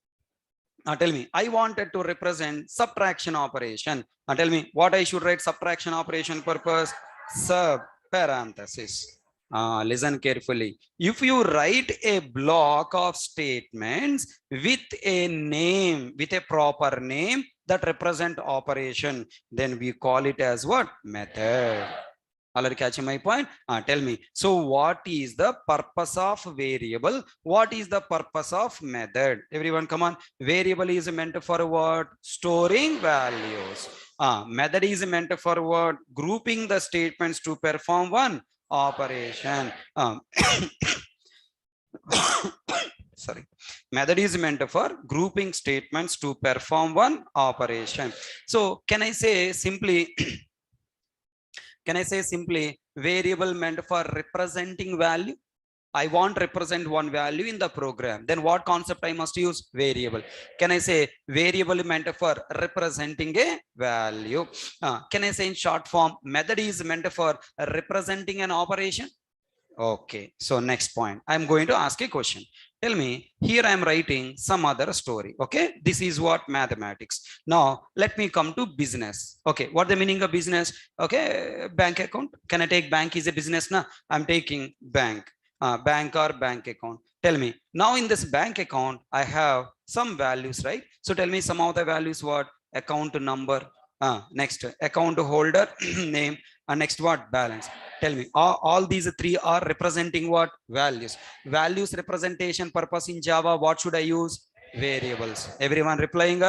S1: Now tell me, I wanted to represent subtraction operation. Now tell me what I should write subtraction operation purpose? Sub parenthesis. Listen carefully. If you write a block of statements with a name, with a proper name that represent operation, then we call it as what? Method. Already catching my point? Tell me. So what is the purpose of variable? What is the purpose of method? Everyone come on. Variable is meant for what? Storing values. Method is meant for what? Grouping the statements to perform one operation. Sorry. Method is meant for grouping statements to perform one operation. So can I say simply can I say simply variable meant for representing value? I want to represent one value in the program. Then what concept I must use? Variable. Can I say variable meant for representing a value? Can I say in short form, method is meant for representing an operation? Okay. So next point, I'm going to ask a question. Tell me, here I am writing some other story. Okay. This is what mathematics. Now let me come to business. Okay. What the meaning of business? Okay. Bank account. Can I take bank is a business now? I'm taking bank. Bank or bank account. Tell me now in this bank account, I have some values, right? So tell me some of the values. What? Account number. Next account holder name, and next what? Balance. Tell me all these three are representing what? Values. Values representation purpose in Java, what should I use? Variables. Everyone replying?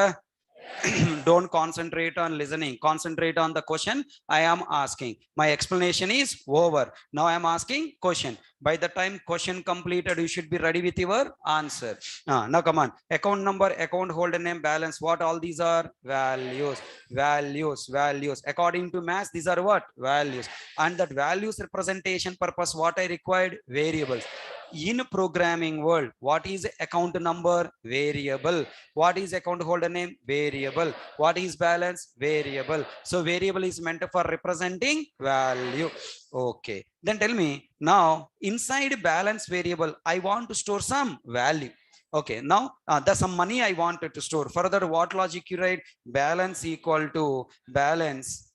S1: Don't concentrate on listening, concentrate on the question I am asking. My explanation is over. Now I am asking question. By the time question completed, you should be ready with your answer. Now come on. Account number, account holder name, balance. What all these are? Values. Values. Values. According to maths, these are what? Values. And that values representation purpose, what I required? Variables. In programming world, what is account number? Variable. What is account holder name? Variable. What is balance? Variable. So variable is meant for representing value. Okay. Then tell me now inside balance variable, I want to store some value. Okay. Now there's some money I wanted to store. Further, what logic you write? Balance equal to balance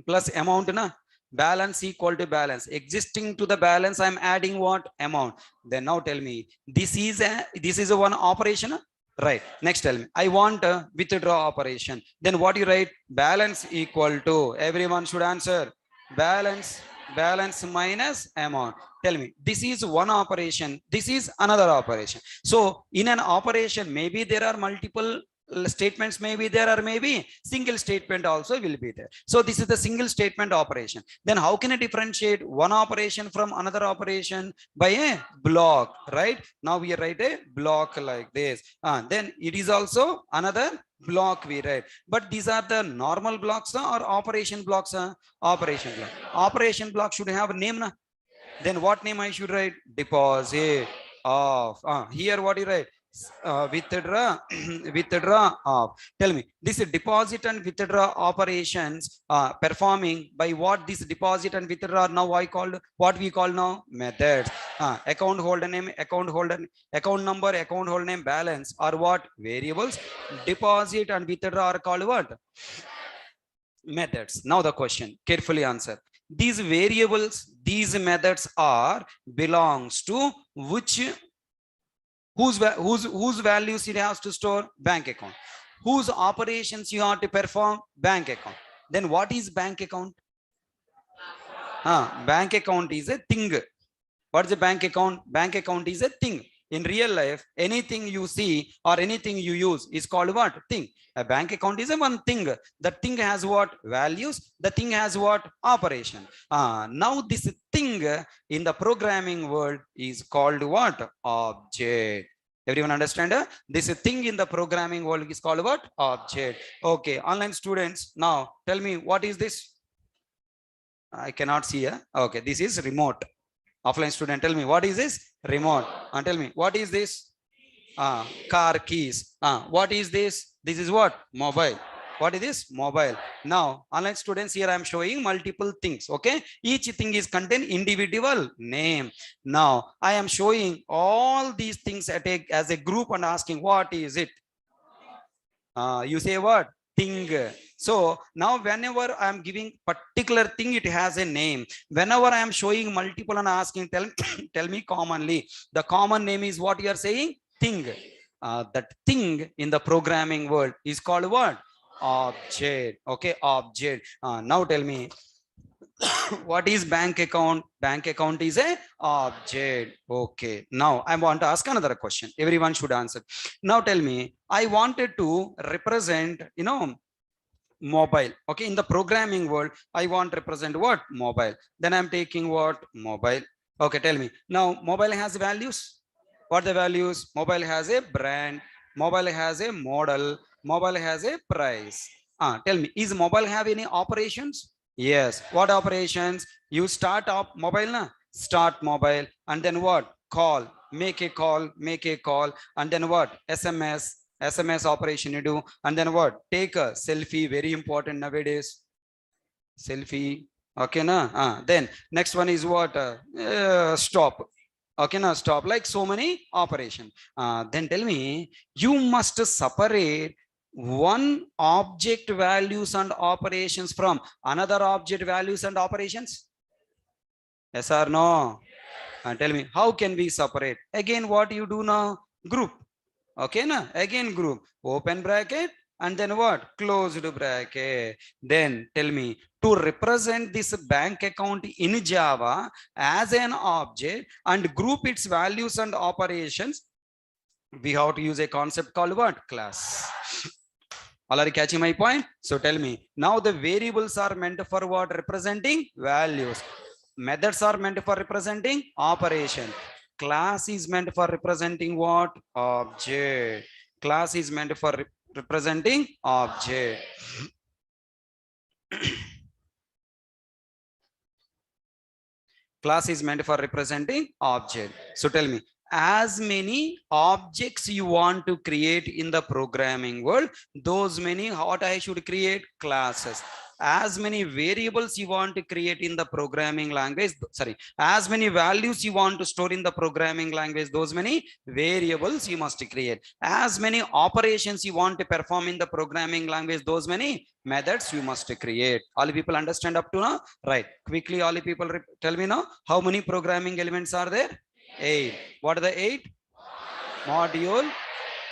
S1: plus amount na. Balance equal to balance. Existing to the balance, I'm adding what? Amount. Then now tell me, this is a one operation, right? Next tell me, I want a withdraw operation. Then what you write? Balance equal to, everyone should answer, balance minus amount. Tell me, this is one operation, this is another operation. So in an operation, maybe there are multiple statements, maybe there are, maybe single statement also will be there. So this is the single statement operation. Then how can I differentiate one operation from another operation? By a block, right? Now we write a block like this. Then it is also another block we write. But these are the normal blocks or operation blocks? Operation block. Operation block should have a name. Then what name I should write? Deposit of. Here what you write? Withdraw withdraw of. Tell me, this deposit and withdraw operations performing by what? This deposit and withdraw now I called, what we call now? Methods. Account holder name, account number, account holder name, balance are what? Variables. Deposit and withdraw are called what? Methods. Now the question, carefully answer. These variables, these methods are belongs to which? Whose values it has to store? Bank account. Whose operations you have to perform? Bank account. Then what is bank account? Bank account is a thing. What is a bank account? Bank account is a thing. In real life, anything you see or anything you use is called what? Thing. A bank account is a one thing. The thing has what? Values. The thing has what? Operation. Now this thing in the programming world is called what? Object. Everyone understand? This thing in the programming world is called what? Object. Okay, online students, now tell me what is this? I cannot see. Okay, this is remote. Offline student, tell me what is this? Remote. And tell me what is this? Car keys. What is this? This is what? Mobile. What is this? Mobile. Now, online students, here I am showing multiple things. Okay, each thing is contain individual name. Now, I am showing all these things as a group and asking what is it? You say what? Thing. So now whenever I am giving particular thing, it has a name. Whenever I am showing multiple and asking, tell me commonly, the common name is what you are saying? Thing. That thing in the programming world is called what? Object. Okay, object. Now tell me, what is bank account? Bank account is a object. Okay, now I want to ask another question. Everyone should answer. Now tell me, I wanted to represent, mobile. Okay, in the programming world, I want to represent what? Mobile. Then I'm taking what? Mobile. Okay, tell me. Now, mobile has values. What the values? Mobile has a brand. Mobile has a model. Mobile has a price. Tell me, is mobile have any operations? Yes. What operations? You start up mobile, na? Start mobile. And then what? Call. Make a call. Make a call. And then what? SMS operation you do. And then what? Take a selfie. Very important nowadays. Selfie. Okay, na? Then next one is what? Stop. Okay, now stop. Like so many operation. Then tell me, you must separate one object values and operations from another object values and operations. Yes or no? Tell me, how can we separate? Again, what you do now? Group. Okay, na? Again group. Open bracket and then what? Closed bracket. Then tell me, to represent this bank account in Java as an object and group its values and operations, we have to use a concept called what? Class. All are catching my point? So tell me, now the variables are meant for what? Representing values. Methods are meant for representing operation. Class is meant for representing what? Object. Class is meant for representing object. Class is meant for representing object. So tell me, as many objects you want to create in the programming world, those many what I should create? Classes. As many variables you want to create in the programming language, as many values you want to store in the programming language, those many variables you must create. As many operations you want to perform in the programming language, those many methods you must create. All people understand up to now? Right. Quickly, all people tell me now, how many programming elements are there? 8. What are the 8? Module,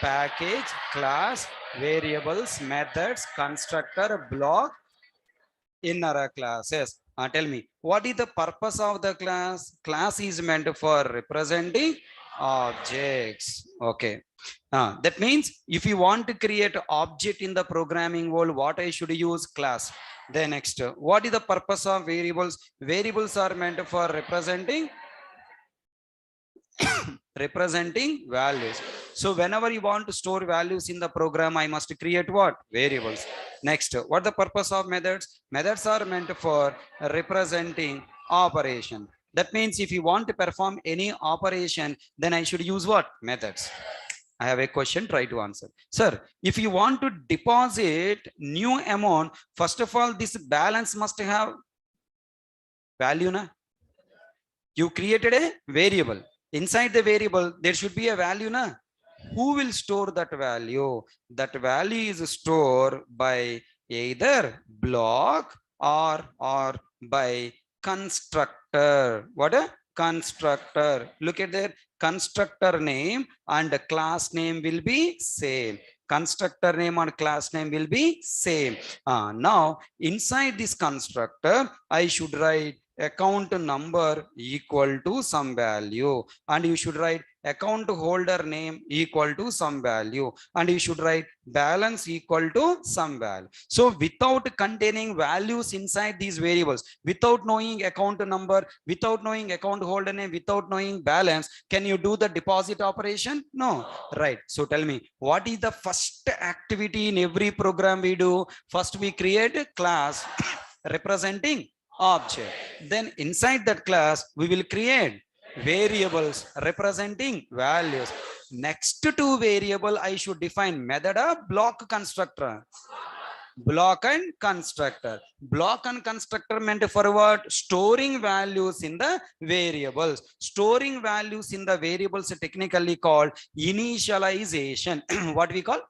S1: package, class, variables, methods, constructor, block, inner classes. Tell me, what is the purpose of the class? Class is meant for representing objects. Okay. That means if you want to create an object in the programming world, what I should use? Class. Then next, what is the purpose of variables? Variables are meant for representing values. So whenever you want to store values in the program, I must create what? Variables. Next, what the purpose of methods? Methods are meant for representing operation. That means if you want to perform any operation, then I should use what? Methods. I have a question, try to answer. Sir, if you want to deposit new amount, first of all, this balance must have value, na? You created a variable. Inside the variable, there should be a value, na? Who will store that value? That value is stored by either block or by constructor. What a constructor. Look at their constructor name and the class name will be same. Constructor name and class name will be same. Now, inside this constructor, I should write account number equal to some value, and you should write account holder name equal to some value, and you should write balance equal to some value. So without containing values inside these variables, without knowing account number, without knowing account holder name, without knowing balance, can you do the deposit operation? No, right? So tell me, what is the first activity in every program we do? First we create a class representing object, then inside that class we will create variables representing values. Next to variable I should define method of block constructor. Block and constructor. Block and constructor meant for what? Storing values in the variables. Storing values in the variables technically called initialization. What we call?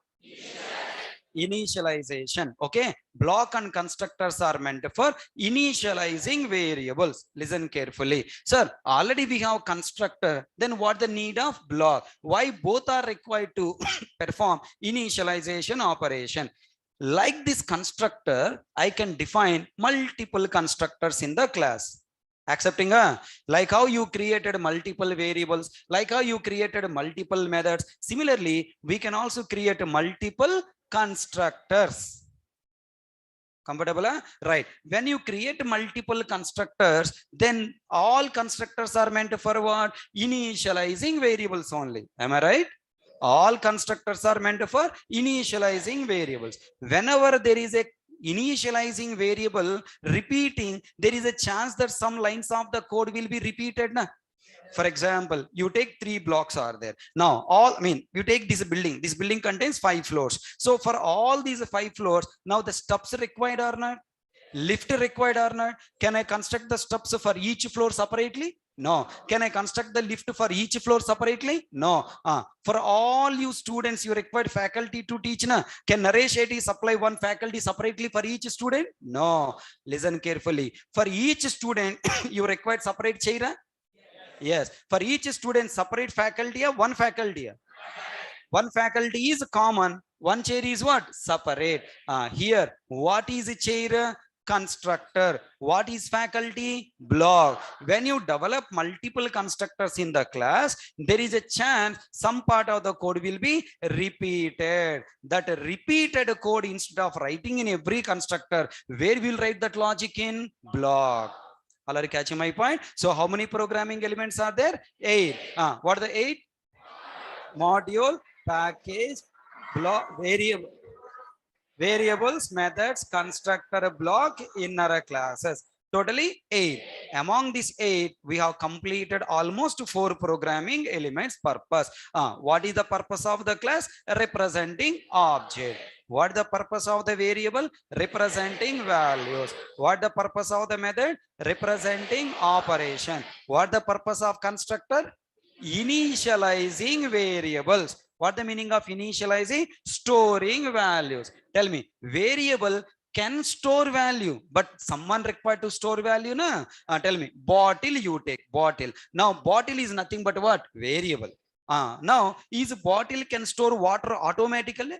S1: Initialization. Okay, block and constructors are meant for initializing variables. Listen carefully, sir. Already we have constructor, then what the need of block? Why both are required to perform initialization operation? Like this constructor, I can define multiple constructors in the class. Accepting like how you created multiple variables, like how you created multiple methods, similarly we can also create multiple constructors. Comfortable? Right. When you create multiple constructors, then all constructors are meant for what? Initializing variables only. Am I right? All constructors are meant for initializing variables. Whenever there is a initializing variable repeating, there is a chance that some lines of the code will be repeated. Na? For example, you take 3 blocks are there. Now, you take this building contains 5 floors. So for all these 5 floors, now the steps required are not, lift required or not. Can I construct the steps for each floor separately? No. Can I construct the lift for each floor separately? No. For all you students, you required faculty to teach. Na? Can Naresh Shetty supply one faculty separately for each student? No. Listen carefully. For each student, you required separate chair. Yes. For each student, separate faculty or one faculty? One faculty is common. One chair is what? Separate. Here, what is a chair? Constructor. What is faculty? Block. When you develop multiple constructors in the class, there is a chance some part of the code will be repeated. That repeated code, instead of writing in every constructor, where we'll write that logic? In block. All are catching my point? So how many programming elements are there? 8. What are the 8? Module, package, block, variables, methods, constructor, block, inner classes. Totally 8. Among these 8, we have completed almost 4 programming elements purpose. What is the purpose of the class? Representing object. What the purpose of the variable? Representing values. What the purpose of the method? Representing operation. What the purpose of constructor? Initializing variables. What the meaning of initializing? Storing values. Tell me, variable can store value, but someone required to store value, na? Tell me, bottle you take, bottle. Now, bottle is nothing but what? Variable. Now, is bottle can store water automatically?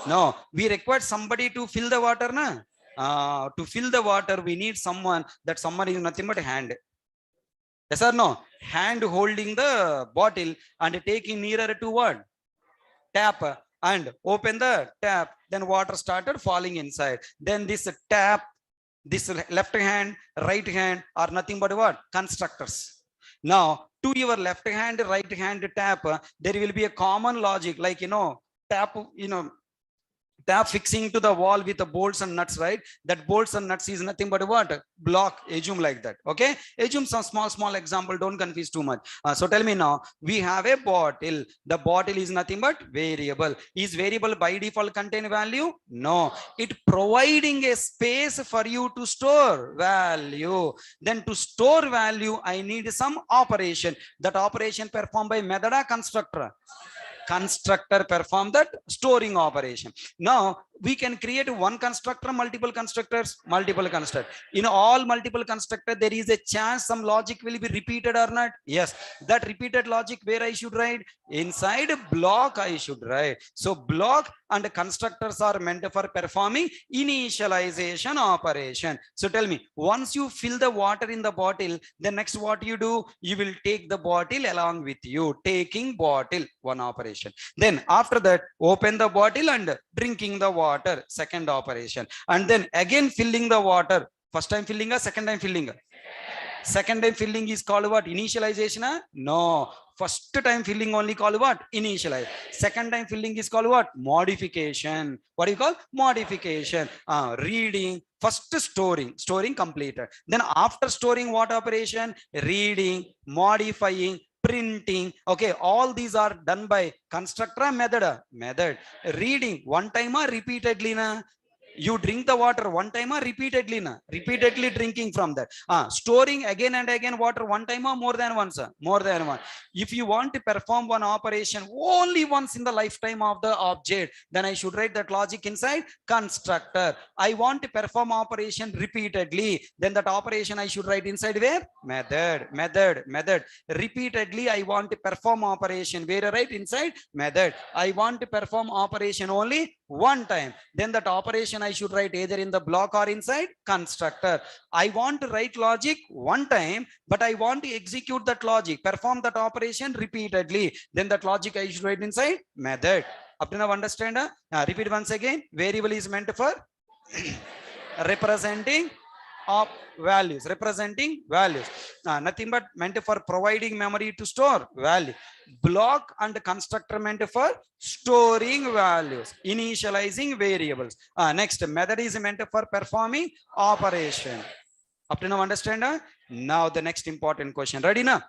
S1: No, we require somebody to fill the water, na? To fill the water, we need someone. That someone is nothing but hand. Yes or no? Hand holding the bottle and taking nearer to what? Tap, and open the tap. Then water started falling inside. Then this tap, this left hand, right hand are nothing but what? Constructors. Now, to your left hand, right hand tap, there will be a common logic, like, tap, tap fixing to the wall with the bolts and nuts, right? That bolts and nuts is nothing but what? Block. Assume like that. Okay, assume some small example, don't confuse too much. So tell me now, we have a bottle. The bottle is nothing but variable. Is variable by default contain value? No, it providing a space for you to store value. Then to store value, I need some operation. That operation performed by method or constructor? Constructor perform that storing operation. Now, we can create one constructor, multiple constructors, multiple constructor. In all multiple constructor, there is a chance some logic will be repeated or not. Yes, that repeated logic where I should write? Inside block I should write. So block and constructors are meant for performing initialization operation. So tell me, once you fill the water in the bottle, then next what you do? You will take the bottle along with you. Taking bottle, one operation. Then after that, open the bottle and drinking the water, second operation. And then again filling the water. First time filling or second time filling? Second time filling is called what? Initialization? No. First time filling only called what? Initialize. Second time filling is called what? Modification. What do you call? Modification. Reading. First storing completed. Then after storing, what operation? Reading, modifying, printing. Okay, all these are done by constructor method. Reading one time or repeatedly na? You drink the water one time or repeatedly na? Repeatedly drinking from that. Storing again and again water one time or more than once? More than one. If you want to perform one operation only once in the lifetime of the object, then I should write that logic inside constructor. I want to perform operation repeatedly, then that operation I should write inside where? Method. Repeatedly I want to perform operation, where I write? Inside method. I want to perform operation only one time, then that operation I should write either in the block or inside constructor. I want to write logic one time, but I want to execute that logic, perform that operation repeatedly, then that logic I should write inside method. Up to now understand? Repeat once again. Variable is meant for representing of values, nothing but meant for providing memory to store value. Block and constructor meant for storing values, initializing variables. Next, method is meant for performing operation. Up to now understand? Now the next important question. Ready now?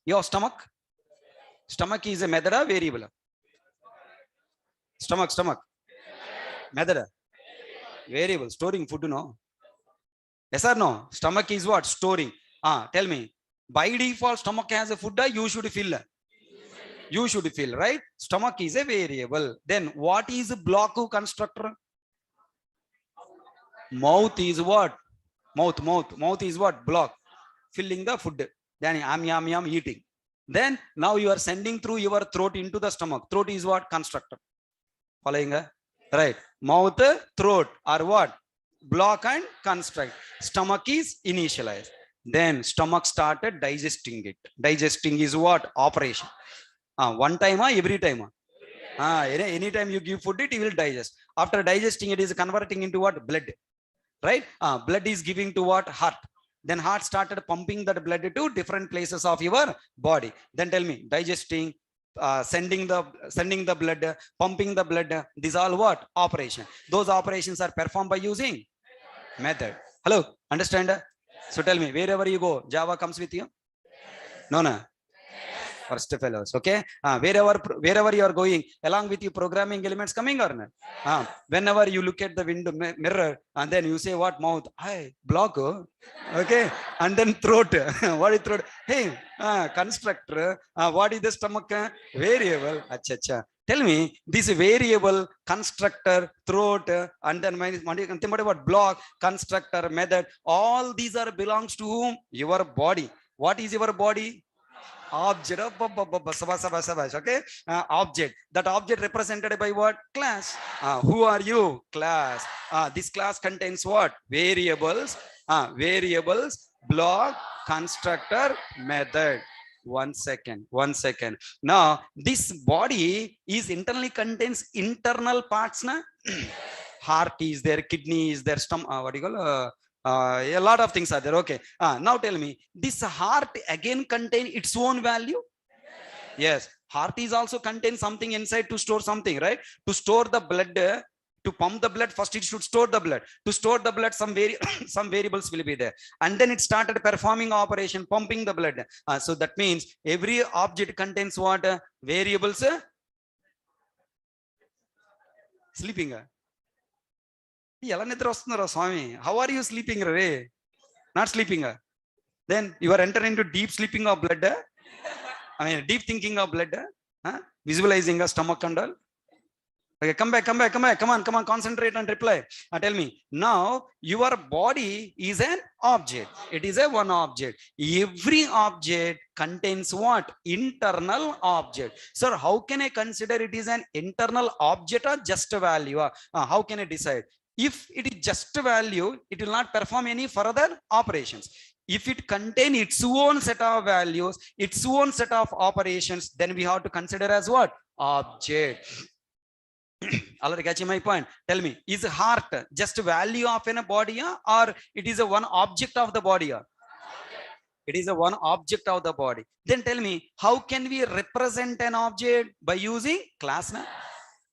S1: Your stomach is a method or variable? Stomach method, variable. Storing food, no? Yes or no? Stomach is what? Storing. Tell me, by default stomach has a food, you should fill. You should fill, right? Stomach is a variable. Then what is block constructor? Mouth is what? Mouth is what? Block. Filling the food. Then yum eating. Then now you are sending through your throat into the stomach. Throat is what? Constructor. Following? Right. Mouth, throat are what? Block and construct. Stomach is initialized. Then stomach started digesting it. Digesting is what? Operation. One time or every time? Anytime you give food, it will digest. After digesting, it is converting into what? Blood. Right? Blood is giving to what? Heart. Then heart started pumping that blood to different places of your body. Then tell me, digesting, sending the blood, pumping the blood, these all what? Operation. Those operations are performed by using method. Hello, understand? So tell me, wherever you go, Java comes with you? No. First fellows, okay? Wherever you are going, along with you, programming elements coming or not? Whenever you look at the window mirror, and then you say what? Mouth, hi, block, okay? And then throat, what is throat? Hey, constructor, what is the stomach? Variable. Acha. Tell me, this variable, constructor, throat, and then what? Block, constructor, method, all these are belongs to whom? Your body. What is your body? Object. Okay. Object. That object represented by what? Class. Who are you? Class. This class contains what? Variables. Variables, block, constructor, method. One second. Now this body is internally contains internal parts. Heart is there, kidney is there, stomach, what do you call? A lot of things are there. Okay. Now tell me, this heart again contain its own value? Yes. Heart is also contain something inside to store something, right? To store the blood, to pump the blood, first it should store the blood. To store the blood, some variables will be there. And then it started performing operation, pumping the blood. So that means every object contains what? Variables. Sleeping. How are you sleeping, Ray? Not sleeping. Then you are entering into deep sleeping of blood. Deep thinking of blood. Visualizing a stomach and all. Okay, come back. Come on, concentrate and reply. Tell me, now your body is an object. It is a one object. Every object contains what? Internal object. Sir, how can I consider it is an internal object or just a value? How can I decide? If it is just a value, it will not perform any further operations. If it contains its own set of values, its own set of operations, then we have to consider as what? Object. Already catching my point. Tell me, is heart just value of a body or it is a one object of the body? It is a one object of the body. Then tell me, how can we represent an object? By using class.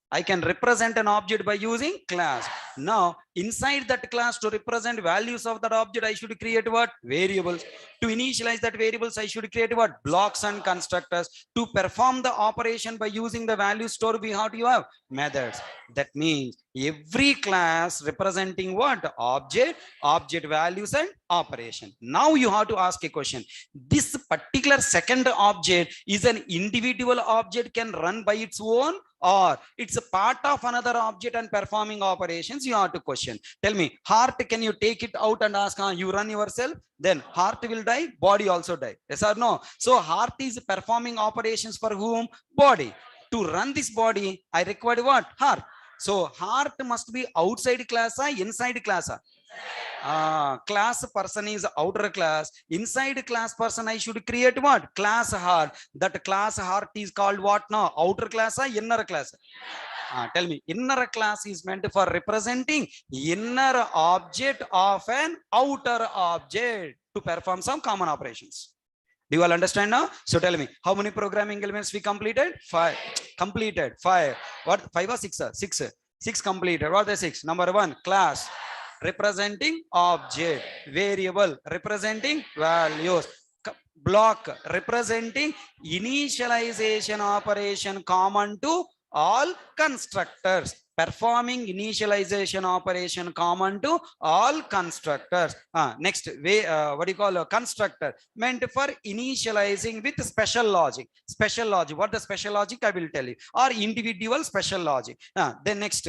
S1: I can represent an object by using class. Now, inside that class, to represent values of that object, I should create what? Variables. To initialize that variables, I should create what? Blocks and constructors. To perform the operation by using the value store, we have to have methods. That means every class representing what? Object, object values and operation. Now you have to ask a question. This particular second object is an individual object, can run by its own, or it's a part of another object and performing operations? You have to question. Tell me, heart, can you take it out and ask, you run yourself? Then heart will die, body also die. Yes or no? So heart is performing operations for whom? Body. To run this body, I require what? Heart. So heart must be outside class or inside class? Class person is outer class. Inside class person, I should create what? Class heart. That class heart is called what now? Outer class or inner class? Tell me, inner class is meant for representing inner object of an outer object to perform some common operations. Do you all understand now? So tell me, how many programming elements we completed? 5. Completed. 5. What? 5 or 6? 6. 6 completed. What are the 6? Number 1, class representing object, variable representing values, block representing initialization operation common to all constructors, performing initialization operation common to all constructors. Next, what do you call a constructor? Meant for initializing with special logic. Special logic. What the special logic? I will tell you. Or individual special logic. Then next,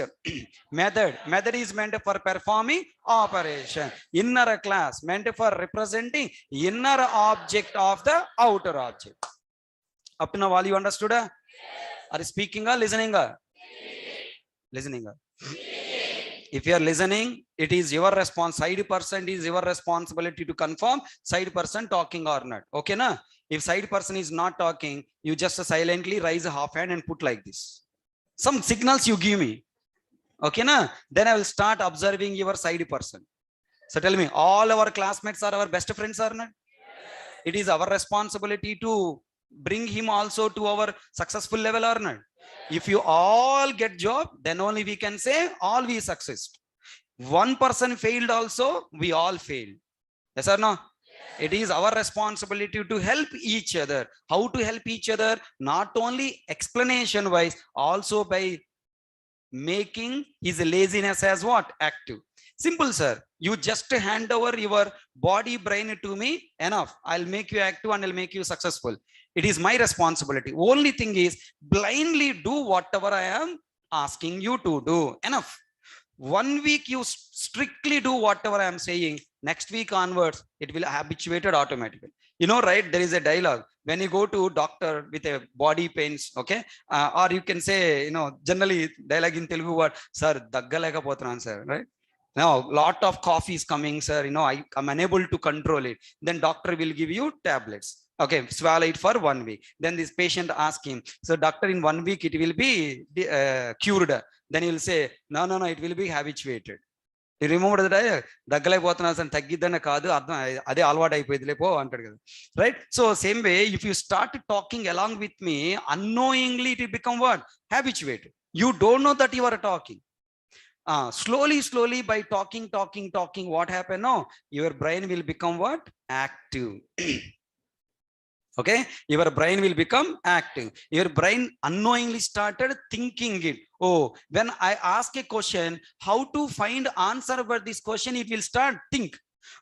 S1: method. Method is meant for performing operation. Inner class meant for representing inner object of the outer object. Up to now, all you understood? Are you speaking or listening? Listening. If you are listening, it is your response. Side person is your responsibility to confirm side person talking or not. Okay, na? If side person is not talking, you just silently raise a half hand and put like this. Some signals you give me. Okay, na? Then I will start observing your side person. So tell me, all our classmates are our best friends or not? It is our responsibility to bring him also to our successful level or not? If you all get job, then only we can say all we success. One person failed also, we all failed. Yes or no? It is our responsibility to help each other. How to help each other? Not only explanation wise, also by making his laziness as what? Active. Simple, sir. You just hand over your body, brain to me, enough. I'll make you active and I'll make you successful. It is my responsibility. Only thing is, blindly do whatever I am asking you to do. Enough. 1 week you strictly do whatever I am saying. Next week onwards, it will habituated automatically. You know, right? There is a dialogue. When you go to doctor with a body pains, okay? Or you can say, you know, generally dialogue in Telugu, what? Sir, daggaleka potran, sir, right? Now, lot of coffee is coming, sir. You know, I'm unable to control it. Then doctor will give you tablets. Okay, swallow it for 1 week. Then this patient asks him, so doctor, in 1 week, it will be cured. Then he will say, no, it will be habituated. You remember that? Right? So same way, if you start talking along with me, unknowingly it will become what? Habituated. You don't know that you are talking. Slowly by talking, what happened? No, your brain will become what? Active. Okay, your brain will become active. Your brain unknowingly started thinking it. Oh, when I ask a question, how to find answer for this question, it will start think.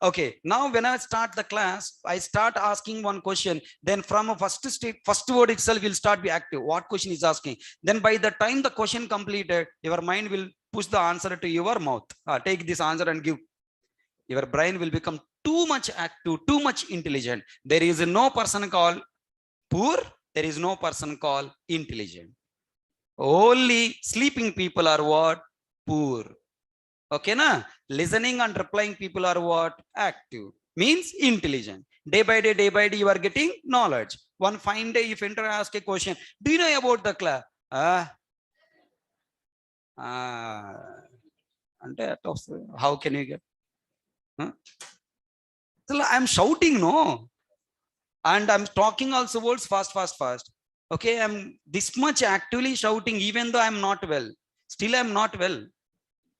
S1: Okay, now when I start the class, I start asking one question, then from a first word itself will start be active. What question is asking? Then by the time the question completed, your mind will push the answer to your mouth. Take this answer and give. Your brain will become too much active, too much intelligent. There is no person called poor, there is no person called intelligent. Only sleeping people are what? Poor. Okay, na? Listening and replying people are what? Active. Means intelligent. Day by day, you are getting knowledge. One fine day, if enter ask a question, do you know about the class? How can you get? Huh? So I'm shouting, no? And I'm talking also words fast. Okay, I'm this much actively shouting, even though I'm not well. Still, I'm not well.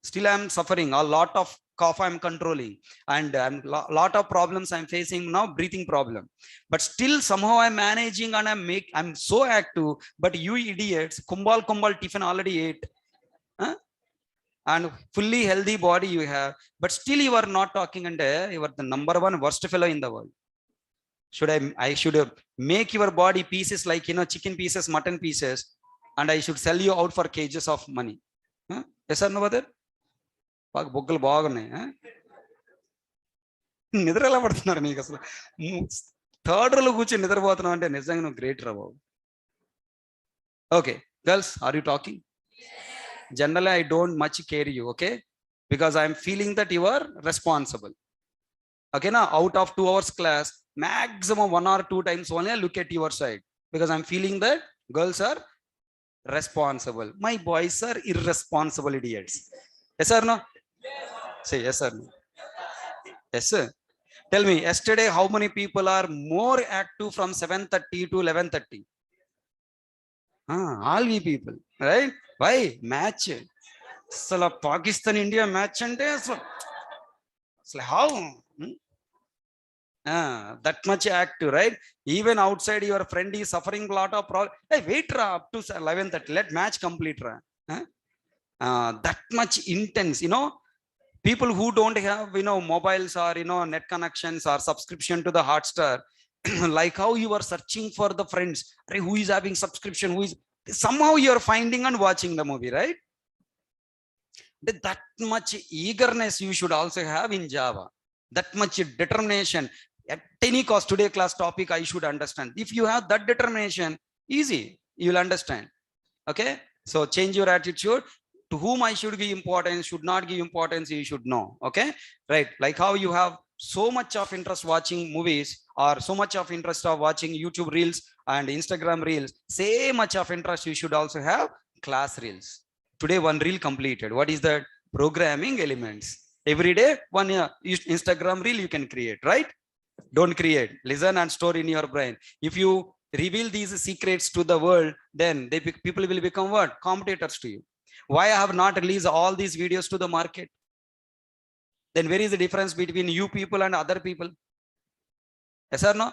S1: Still, I'm suffering. A lot of cough I'm controlling, and lot of problems I'm facing now, breathing problem. But still, somehow I'm managing, and I'm so active. But you idiots, kumbal tiffin already ate, huh? And fully healthy body you have, but still you are not talking, and you are the number one worst fellow in the world. I should make your body pieces like, chicken pieces, mutton pieces, and I should sell you out for cages of money. Huh? Yes or no, brother? బొగ్గలు బాగున్నాయి. నిద్ర ఎలా పడుతున్నారు నీకు అసలు? Third రోలో కూర్చొని నిద్రపోతున్నావు అంటే నిజంగా నువ్వు గ్రేట్ రా బాబు. Okay girls, are you talking? Generally, I don't much care you, okay? Because I'm feeling that you are responsible. Okay, now out of 2 hours class, maximum 1 or 2 times only I look at your side, because I'm feeling that girls are responsible. My boys are irresponsible idiots. Yes or no? Say yes or no? Yes, sir. Tell me, yesterday how many people are more active from 7:30 to 11:30? All we people, right? Why? Match. అసలు Pakistan India match అంటే అసలు how? That much active, right? Even outside your friend is suffering a lot of problem. Hey, wait up to 11:30, let match complete. That much intense, people who don't have, mobiles or, net connections or subscription to the Hotstar, like how you are searching for the friends, who is having subscription, somehow you are finding and watching the movie, right? That much eagerness you should also have in Java. That much determination. At any cost, today class topic I should understand. If you have that determination, easy, you will understand. Okay, so change your attitude. To whom I should give importance, should not give importance, you should know. Okay, right? Like how you have so much of interest watching movies, or so much of interest of watching YouTube reels and Instagram reels, same much of interest you should also have class reels. Today one reel completed. What is that? Programming elements. Every day one Instagram reel you can create, right? Don't create, listen and store in your brain. If you reveal these secrets to the world, then people will become what? Competitors to you. Why I have not released all these videos to the market? Then where is the difference between you people and other people? Yes or no?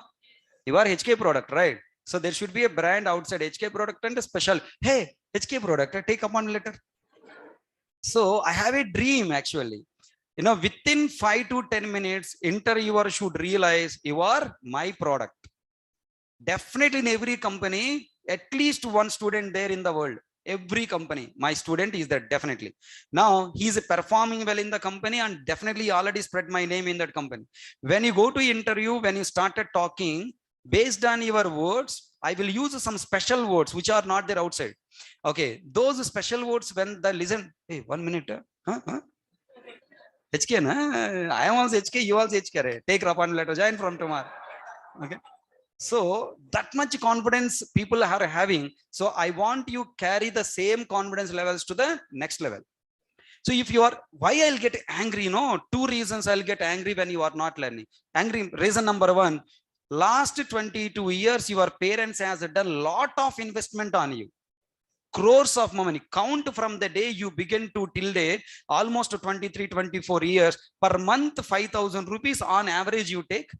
S1: You are HK product, right? So there should be a brand outside HK product and a special, hey, HK product, take upon letter. So I have a dream actually. Within 5 to 10 minutes, interviewer should realize you are my product. Definitely in every company, at least one student there in the world. Every company, my student is there, definitely. Now he's performing well in the company, and definitely already spread my name in that company. When you go to interview, when you started talking, based on your words, I will use some special words which are not there outside. Okay, those special words, when they listen, hey, 1 minute, HK, na? I am also HK, you also HK. Take Rapan letter, join from tomorrow. Okay. So that much confidence people are having. So I want you carry the same confidence levels to the next level. So if you are, why I'll get angry, 2 reasons I'll get angry when you are not learning. Angry, reason number 1, last 22 years, your parents has done lot of investment on you. Crores of money. Count from the day you begin to till date, almost 23, 24 years, per month 5,000 rupees on average you take.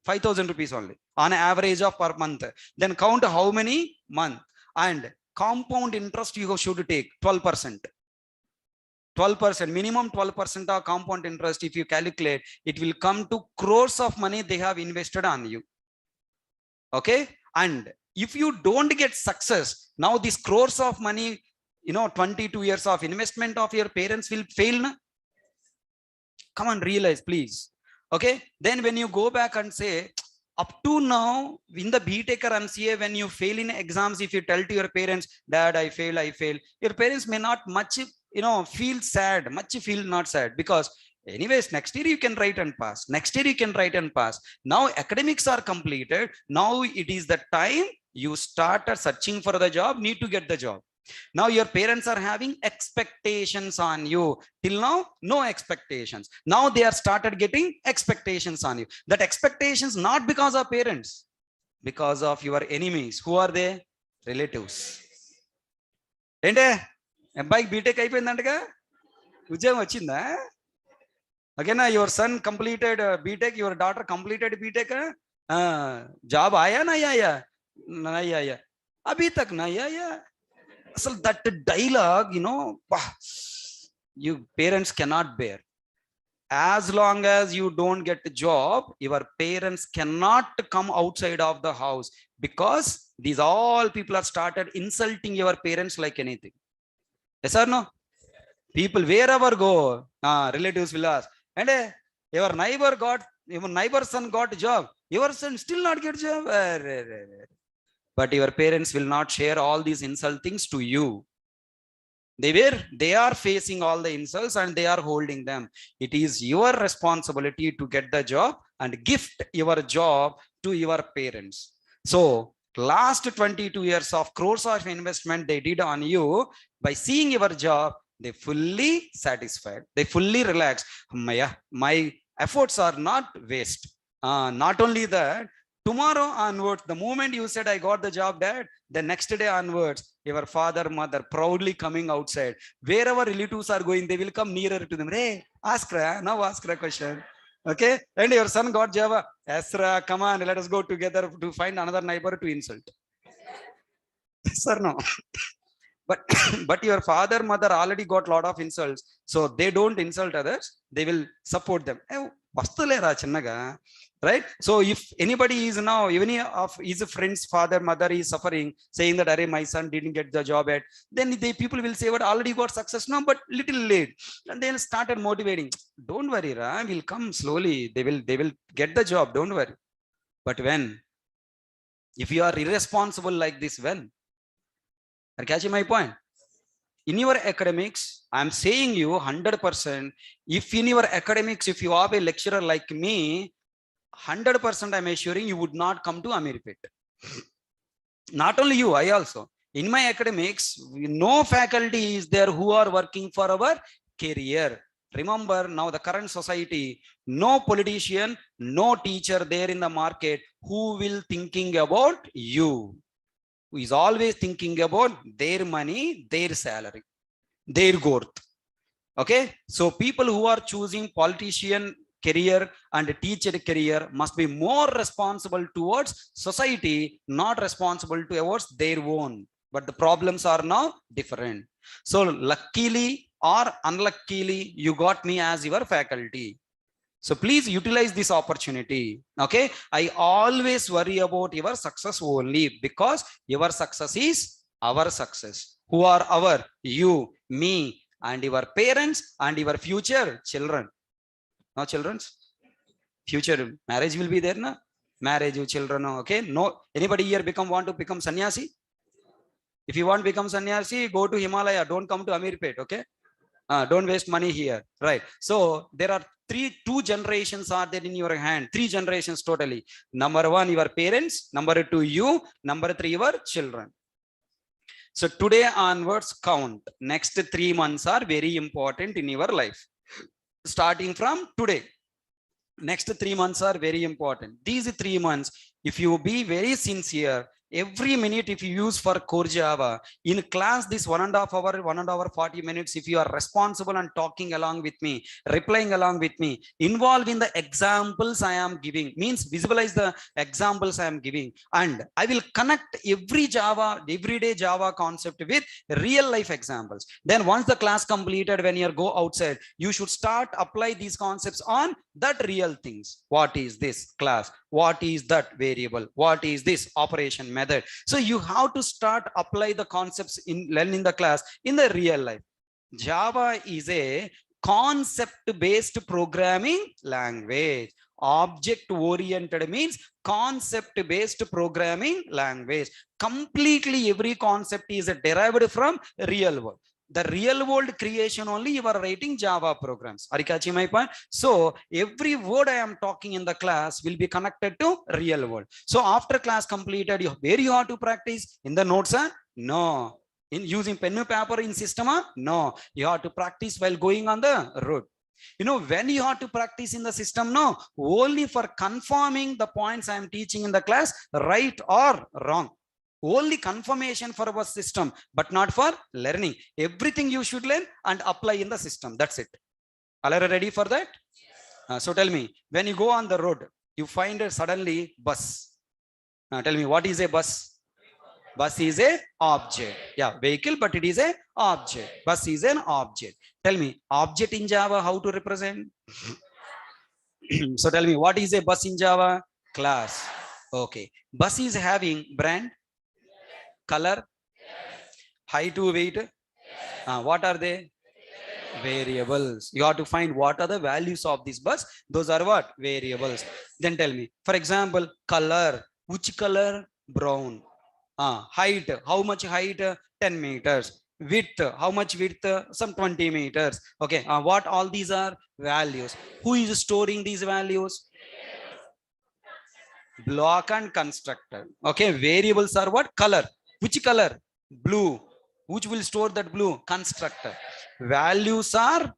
S1: 5,000 rupees only on average of per month. Then count how many month, and compound interest you should take 12%. 12%, minimum 12% of compound interest. If you calculate, it will come to crores of money they have invested on you. Okay. And if you don't get success, now these crores of money, 22 years of investment of your parents will fail. Na? Come on, realize, please. Okay. Then when you go back and say, up to now, in the BTech or MCA, when you fail in exams, if you tell to your parents, Dad, I fail, your parents may not much, feel sad, much feel not sad, because anyways, next year you can write and pass. Next year you can write and pass. Now academics are completed. Now it is the time you started searching for the job, need to get the job. Now your parents are having expectations on you. Till now, no expectations. Now they are started getting expectations on you. That expectations not because of parents, because of your enemies. Who are they? Relatives. Ente? Abbai BTech అయిపోయిందంటగా ఉద్యోగం వచ్చిందా? Again, your son completed BTech, your daughter completed BTech. Job आया ना आया? नहीं आया. अभी तक नहीं आया. So that dialogue, you parents cannot bear. As long as you don't get a job, your parents cannot come outside of the house, because these all people are started insulting your parents like anything. Yes or no? People wherever go, relatives will ask, and your neighbor's son got a job. Your son still not get a job. But your parents will not share all these insult things to you. They are facing all the insults and they are holding them. It is your responsibility to get the job and gift your job to your parents. So last 22 years of crores of investment they did on you, by seeing your job, they fully satisfied. They fully relaxed. My efforts are not waste. Not only that, tomorrow onwards, the moment you said, I got the job, Dad, the next day onwards, your father, mother proudly coming outside. Wherever relatives are going, they will come nearer to them. Hey, ask a question. Okay. And your son got Java. Asra, come on, let us go together to find another neighbor to insult. Sir, no. But your father, mother already got a lot of insults. So they don't insult others. They will support them. Right? So if anybody is now, even of his friend's father, mother is suffering, saying that, Array, my son didn't get the job yet, then people will say, what, already got success now, but little late. And they'll start motivating. Don't worry, we'll come slowly. They will get the job. Don't worry. But when? If you are irresponsible like this, when? Are you catching my point? In your academics, I'm saying you 100%, if in your academics, if you have a lecturer like me, 100% I'm assuring you would not come to Amirpet. Not only you, I also. In my academics, no faculty is there who are working for our career. Remember, now the current society, no politician, no teacher there in the market who will thinking about you. Who is always thinking about their money, their salary, their growth. Okay. So people who are choosing politician career and teacher career must be more responsible towards society, not responsible towards their own. But the problems are now different. So luckily or unluckily, you got me as your faculty. So please utilize this opportunity. Okay. I always worry about your success only, because your success is our success. Who are our? You, me, and your parents and your future children. No children's future marriage will be there, na? Marriage, children. Okay. No, anybody here want to become sannyasi? If you want to become sannyasi, go to Himalaya. Don't come to Amirpet. Okay. Don't waste money here. Right. So there are two generations are there in your hand. 3 generations totally. Number 1, your parents. Number 2, you. Number 3, your children. So today onwards count. Next 3 months are very important in your life. Starting from today. Next 3 months are very important. These 3 months, if you be very sincere, every minute if you use for core Java in class, this 1.5 hour 40 minutes, if you are responsible and talking along with me, replying along with me, involve in the examples I am giving, means visualize the examples I am giving, and I will connect everyday Java concept with real life examples. Then once the class completed, when you go outside, you should start apply these concepts on that real things. What is this class? What is that variable? What is this operation method? So you have to start apply the concepts in learning the class in the real life. Java is a concept based programming language. Object oriented means concept based programming language. Completely every concept is derived from real world. The real world creation only you are writing Java programs. Are you catching my point? So every word I am talking in the class will be connected to real world. So after class completed, where you have to practice in the notes? No. In using pen and paper in system? No. You have to practice while going on the road. You know, when you have to practice in the system, no, only for confirming the points I am teaching in the class, right or wrong. Only confirmation for our system, but not for learning. Everything you should learn and apply in the system. That's it. Are you ready for that? So tell me, when you go on the road, you find suddenly bus. Tell me, what is a bus? Bus is a object. Yeah, vehicle, but it is a object. Bus is an object. Tell me, object in Java, how to represent? So tell me, what is a bus in Java? Class. Okay. Bus is having brand, color, height to weight. What are they? Variables. You have to find what are the values of this bus. Those are what? Variables. Then tell me, for example, color. Which color? Brown. Height. How much height? 10 meters. Width. How much width? Some 20 meters. Okay. What all these are? Values. Who is storing these values? Block and constructor. Okay. Variables are what? Color. Which color? Blue. Which will store that blue? Constructor. Values are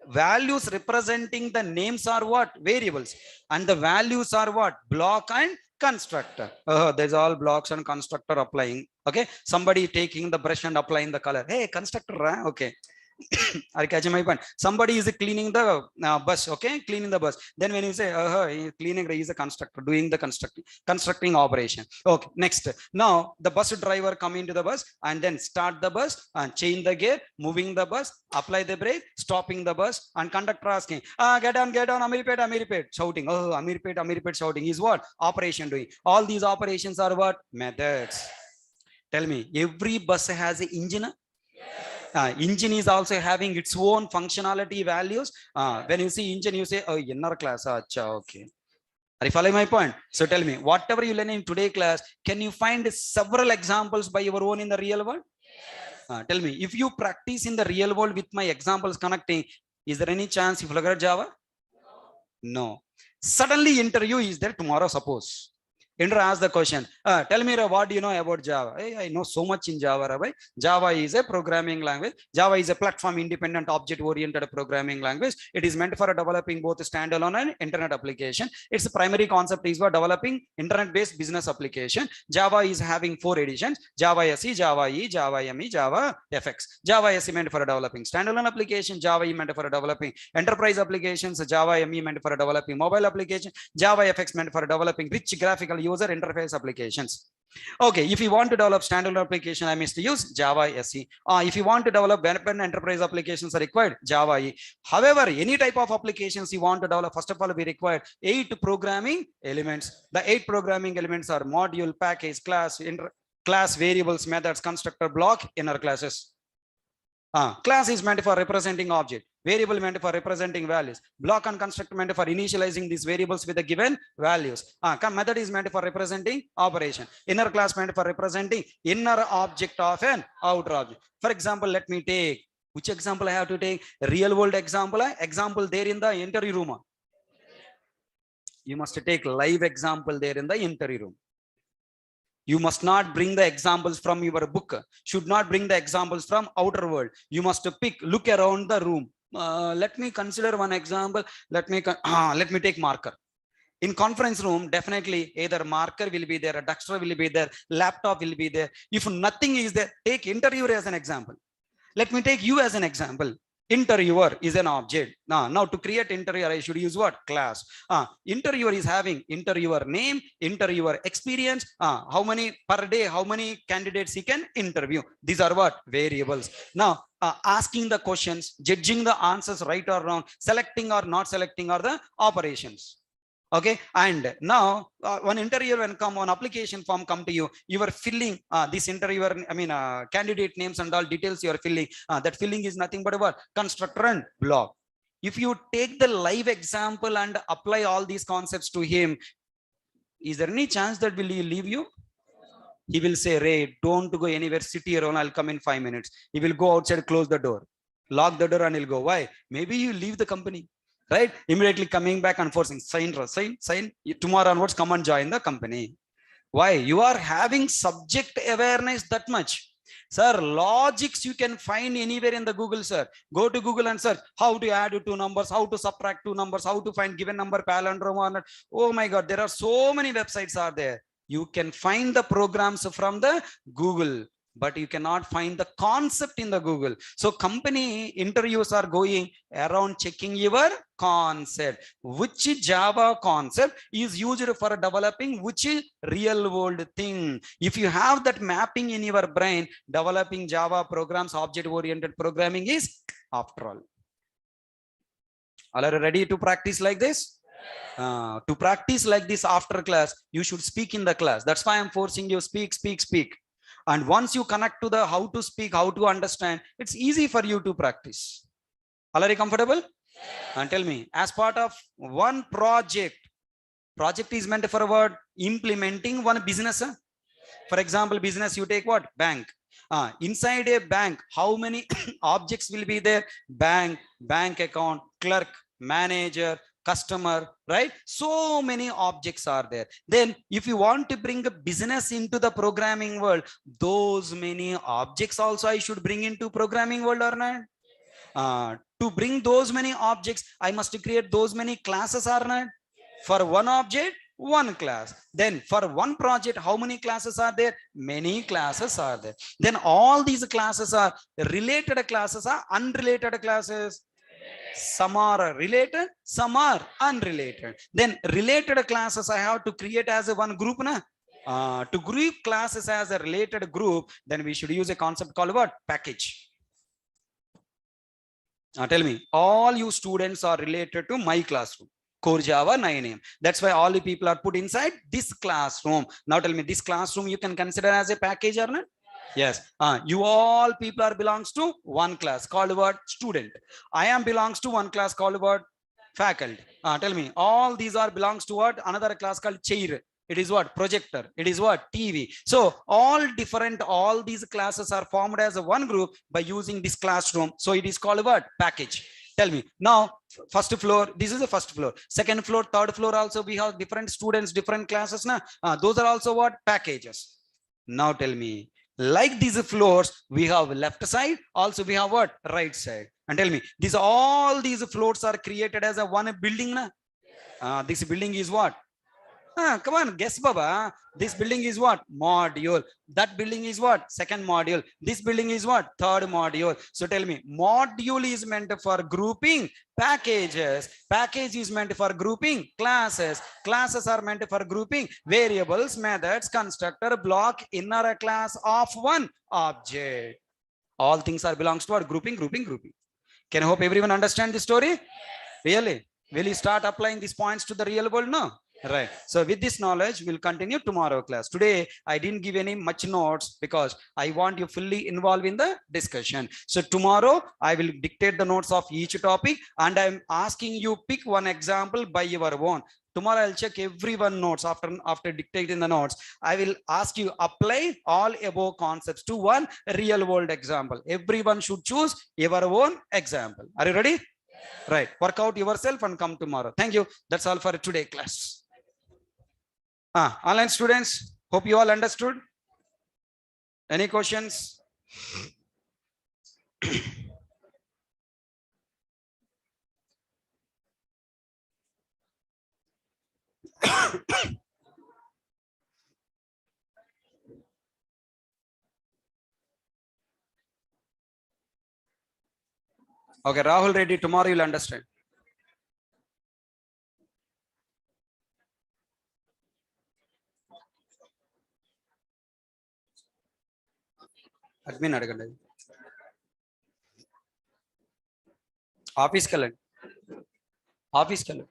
S1: values representing the names are what? Variables. And the values are what? Block and constructor. There's all blocks and constructor applying. Okay. Somebody taking the brush and applying the color. Hey, constructor. Okay. Are you catching my point? Somebody is cleaning the bus. Okay, cleaning the bus. Then when you say cleaning, he is a constructor doing the constructing operation. Okay, next. Now the bus driver come into the bus and then start the bus and change the gear, moving the bus, apply the brake, stopping the bus, and conductor asking, get on, Amirpet, shouting. Amirpet, shouting is what? Operation doing. All these operations are what? Methods. Tell me, every bus has an engine. Engine is also having its own functionality values. When you see engine, you say, oh, inner class. Okay. Are you following my point? So tell me, whatever you learn in today class, can you find several examples by your own in the real world? Tell me, if you practice in the real world with my examples connecting, is there any chance you forget Java? No. Suddenly interview is there tomorrow, suppose. Indra asked the question, tell me, what do you know about Java? Hey, I know so much in Java, Rabbi. Java is a programming language. Java is a platform independent object oriented programming language. It is meant for developing both standalone and internet application. Its primary concept is for developing internet based business application. Java is having 4 editions: Java SE, Java E, Java ME, Java FX. Java SE meant for developing standalone application. Java E meant for developing enterprise applications. Java ME meant for developing mobile application. Java FX meant for developing rich graphical user interface applications. Okay, if you want to develop standalone application, I must use Java SE. If you want to develop web and enterprise applications are required, Java E. However, any type of applications you want to develop, first of all, we require 8 programming elements. The 8 programming elements are module, package, class, variables, methods, constructor, block, inner classes. Class is meant for representing object. Variable meant for representing values. Block and constructor meant for initializing these variables with the given values. Method is meant for representing operation. Inner class meant for representing inner object of an outer object. For example, let me take, which example I have to take? Real world example. Example there in the interview room. You must take live example there in the interview room. You must not bring the examples from your book. Should not bring the examples from outer world. You must look around the room. Let me consider one example. Let me take marker. In conference room, definitely either marker will be there, a duster will be there, laptop will be there. If nothing is there, take interviewer as an example. Let me take you as an example. Interviewer is an object. Now to create interviewer, I should use what? Class. Interviewer is having interviewer name, interviewer experience, how many per day, how many candidates he can interview. These are what? Variables. Now asking the questions, judging the answers right or wrong, selecting or not selecting are the operations. Okay, and now one interviewer when come on application form come to you, you are filling this interviewer, candidate names and all details you are filling. That filling is nothing but what? Constructor and block. If you take the live example and apply all these concepts to him, is there any chance that will he leave you? He will say, Ray, don't go anywhere, sit here alone, I'll come in 5 minutes. He will go outside, close the door, lock the door, and he'll go. Why? Maybe you leave the company, right? Immediately coming back and forcing, sign. Tomorrow onwards, come and join the company. Why? You are having subject awareness that much. Sir, logics you can find anywhere in the Google, sir. Go to Google and search how to add two numbers, how to subtract two numbers, how to find given number, palindrome or not. Oh my God, there are so many websites are there. You can find the programs from the Google, but you cannot find the concept in the Google. So company interviews are going around checking your concept. Which Java concept is used for developing which real world thing? If you have that mapping in your brain, developing Java programs, object oriented programming is after all. Are you ready to practice like this? To practice like this after class, you should speak in the class. That's why I'm forcing you, speak. And once you connect to the how to speak, how to understand, it's easy for you to practice. Are you comfortable? And tell me, as part of one project is meant for what? Implementing one business. For example, business, you take what? Bank. Inside a bank, how many objects will be there? Bank account, clerk, manager, customer, right? So many objects are there. Then if you want to bring a business into the programming world, those many objects also I should bring into programming world or not? To bring those many objects, I must create those many classes or not? For one object, one class. Then for one project, how many classes are there? Many classes are there. Then all these classes are related classes or unrelated classes? Some are related, some are unrelated. Then related classes I have to create as a one group. To group classes as a related group, then we should use a concept called what? Package. Tell me, all you students are related to my classroom, Core Java 9am. That's why all the people are put inside this classroom. Now tell me, this classroom you can consider as a package or not? Yes. You all people are belongs to one class called what? Student. I am belongs to one class called what? Faculty. Tell me, all these are belongs to what? Another class called chair. It is what? Projector. It is what? TV. So all these classes are formed as a one group by using this classroom. So it is called what? Package. Tell me now, first floor, this is the first floor, second floor, third floor also we have different students, different classes. Those are also what? Packages. Now tell me, like these floors, we have left side, also we have what? Right side. And tell me, all these floors are created as a one building. This building is what? Come on, guess, Baba. This building is what? Module. That building is what? Second module. This building is what? Third module. So tell me, module is meant for grouping packages. Package is meant for grouping classes. Classes are meant for grouping variables, methods, constructor, block, inner class of one object. All things are belongs to what? Grouping. Can I hope everyone understand the story? Really? Will you start applying these points to the real world now? Right. So with this knowledge, we'll continue tomorrow class. Today, I didn't give any much notes because I want you fully involved in the discussion. So tomorrow, I will dictate the notes of each topic and I'm asking you pick one example by your own. Tomorrow, I'll check everyone notes after dictating the notes. I will ask you apply all above concepts to one real world example. Everyone should choose your own example. Are you ready? Right. Work out yourself and come tomorrow. Thank you. That's all for today class. Online students, hope you all understood. Any questions? Okay, Rahul Reddy, tomorrow you'll understand. Admin అడగండి. ఆఫీస్కి వెళ్ళండి. ఆఫీస్కి వెళ్ళండి.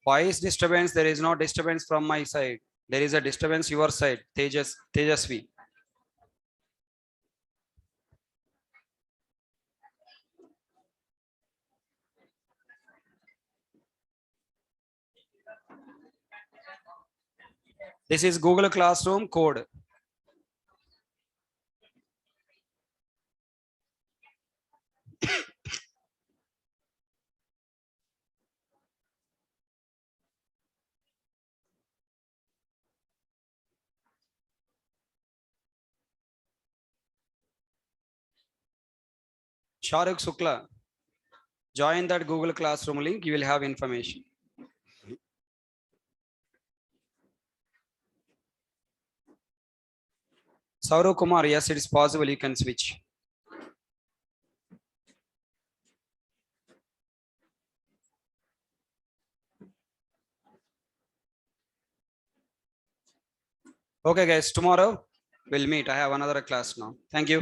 S1: Voice disturbance, there is no disturbance from my side. There is a disturbance your side. Tejasvi. This is Google Classroom code. Sharuk Sukla, join that Google Classroom link, you will have information. Saurav Kumar, yes, it is possible, you can switch. Okay guys, tomorrow we'll meet. I have another class now. Thank you.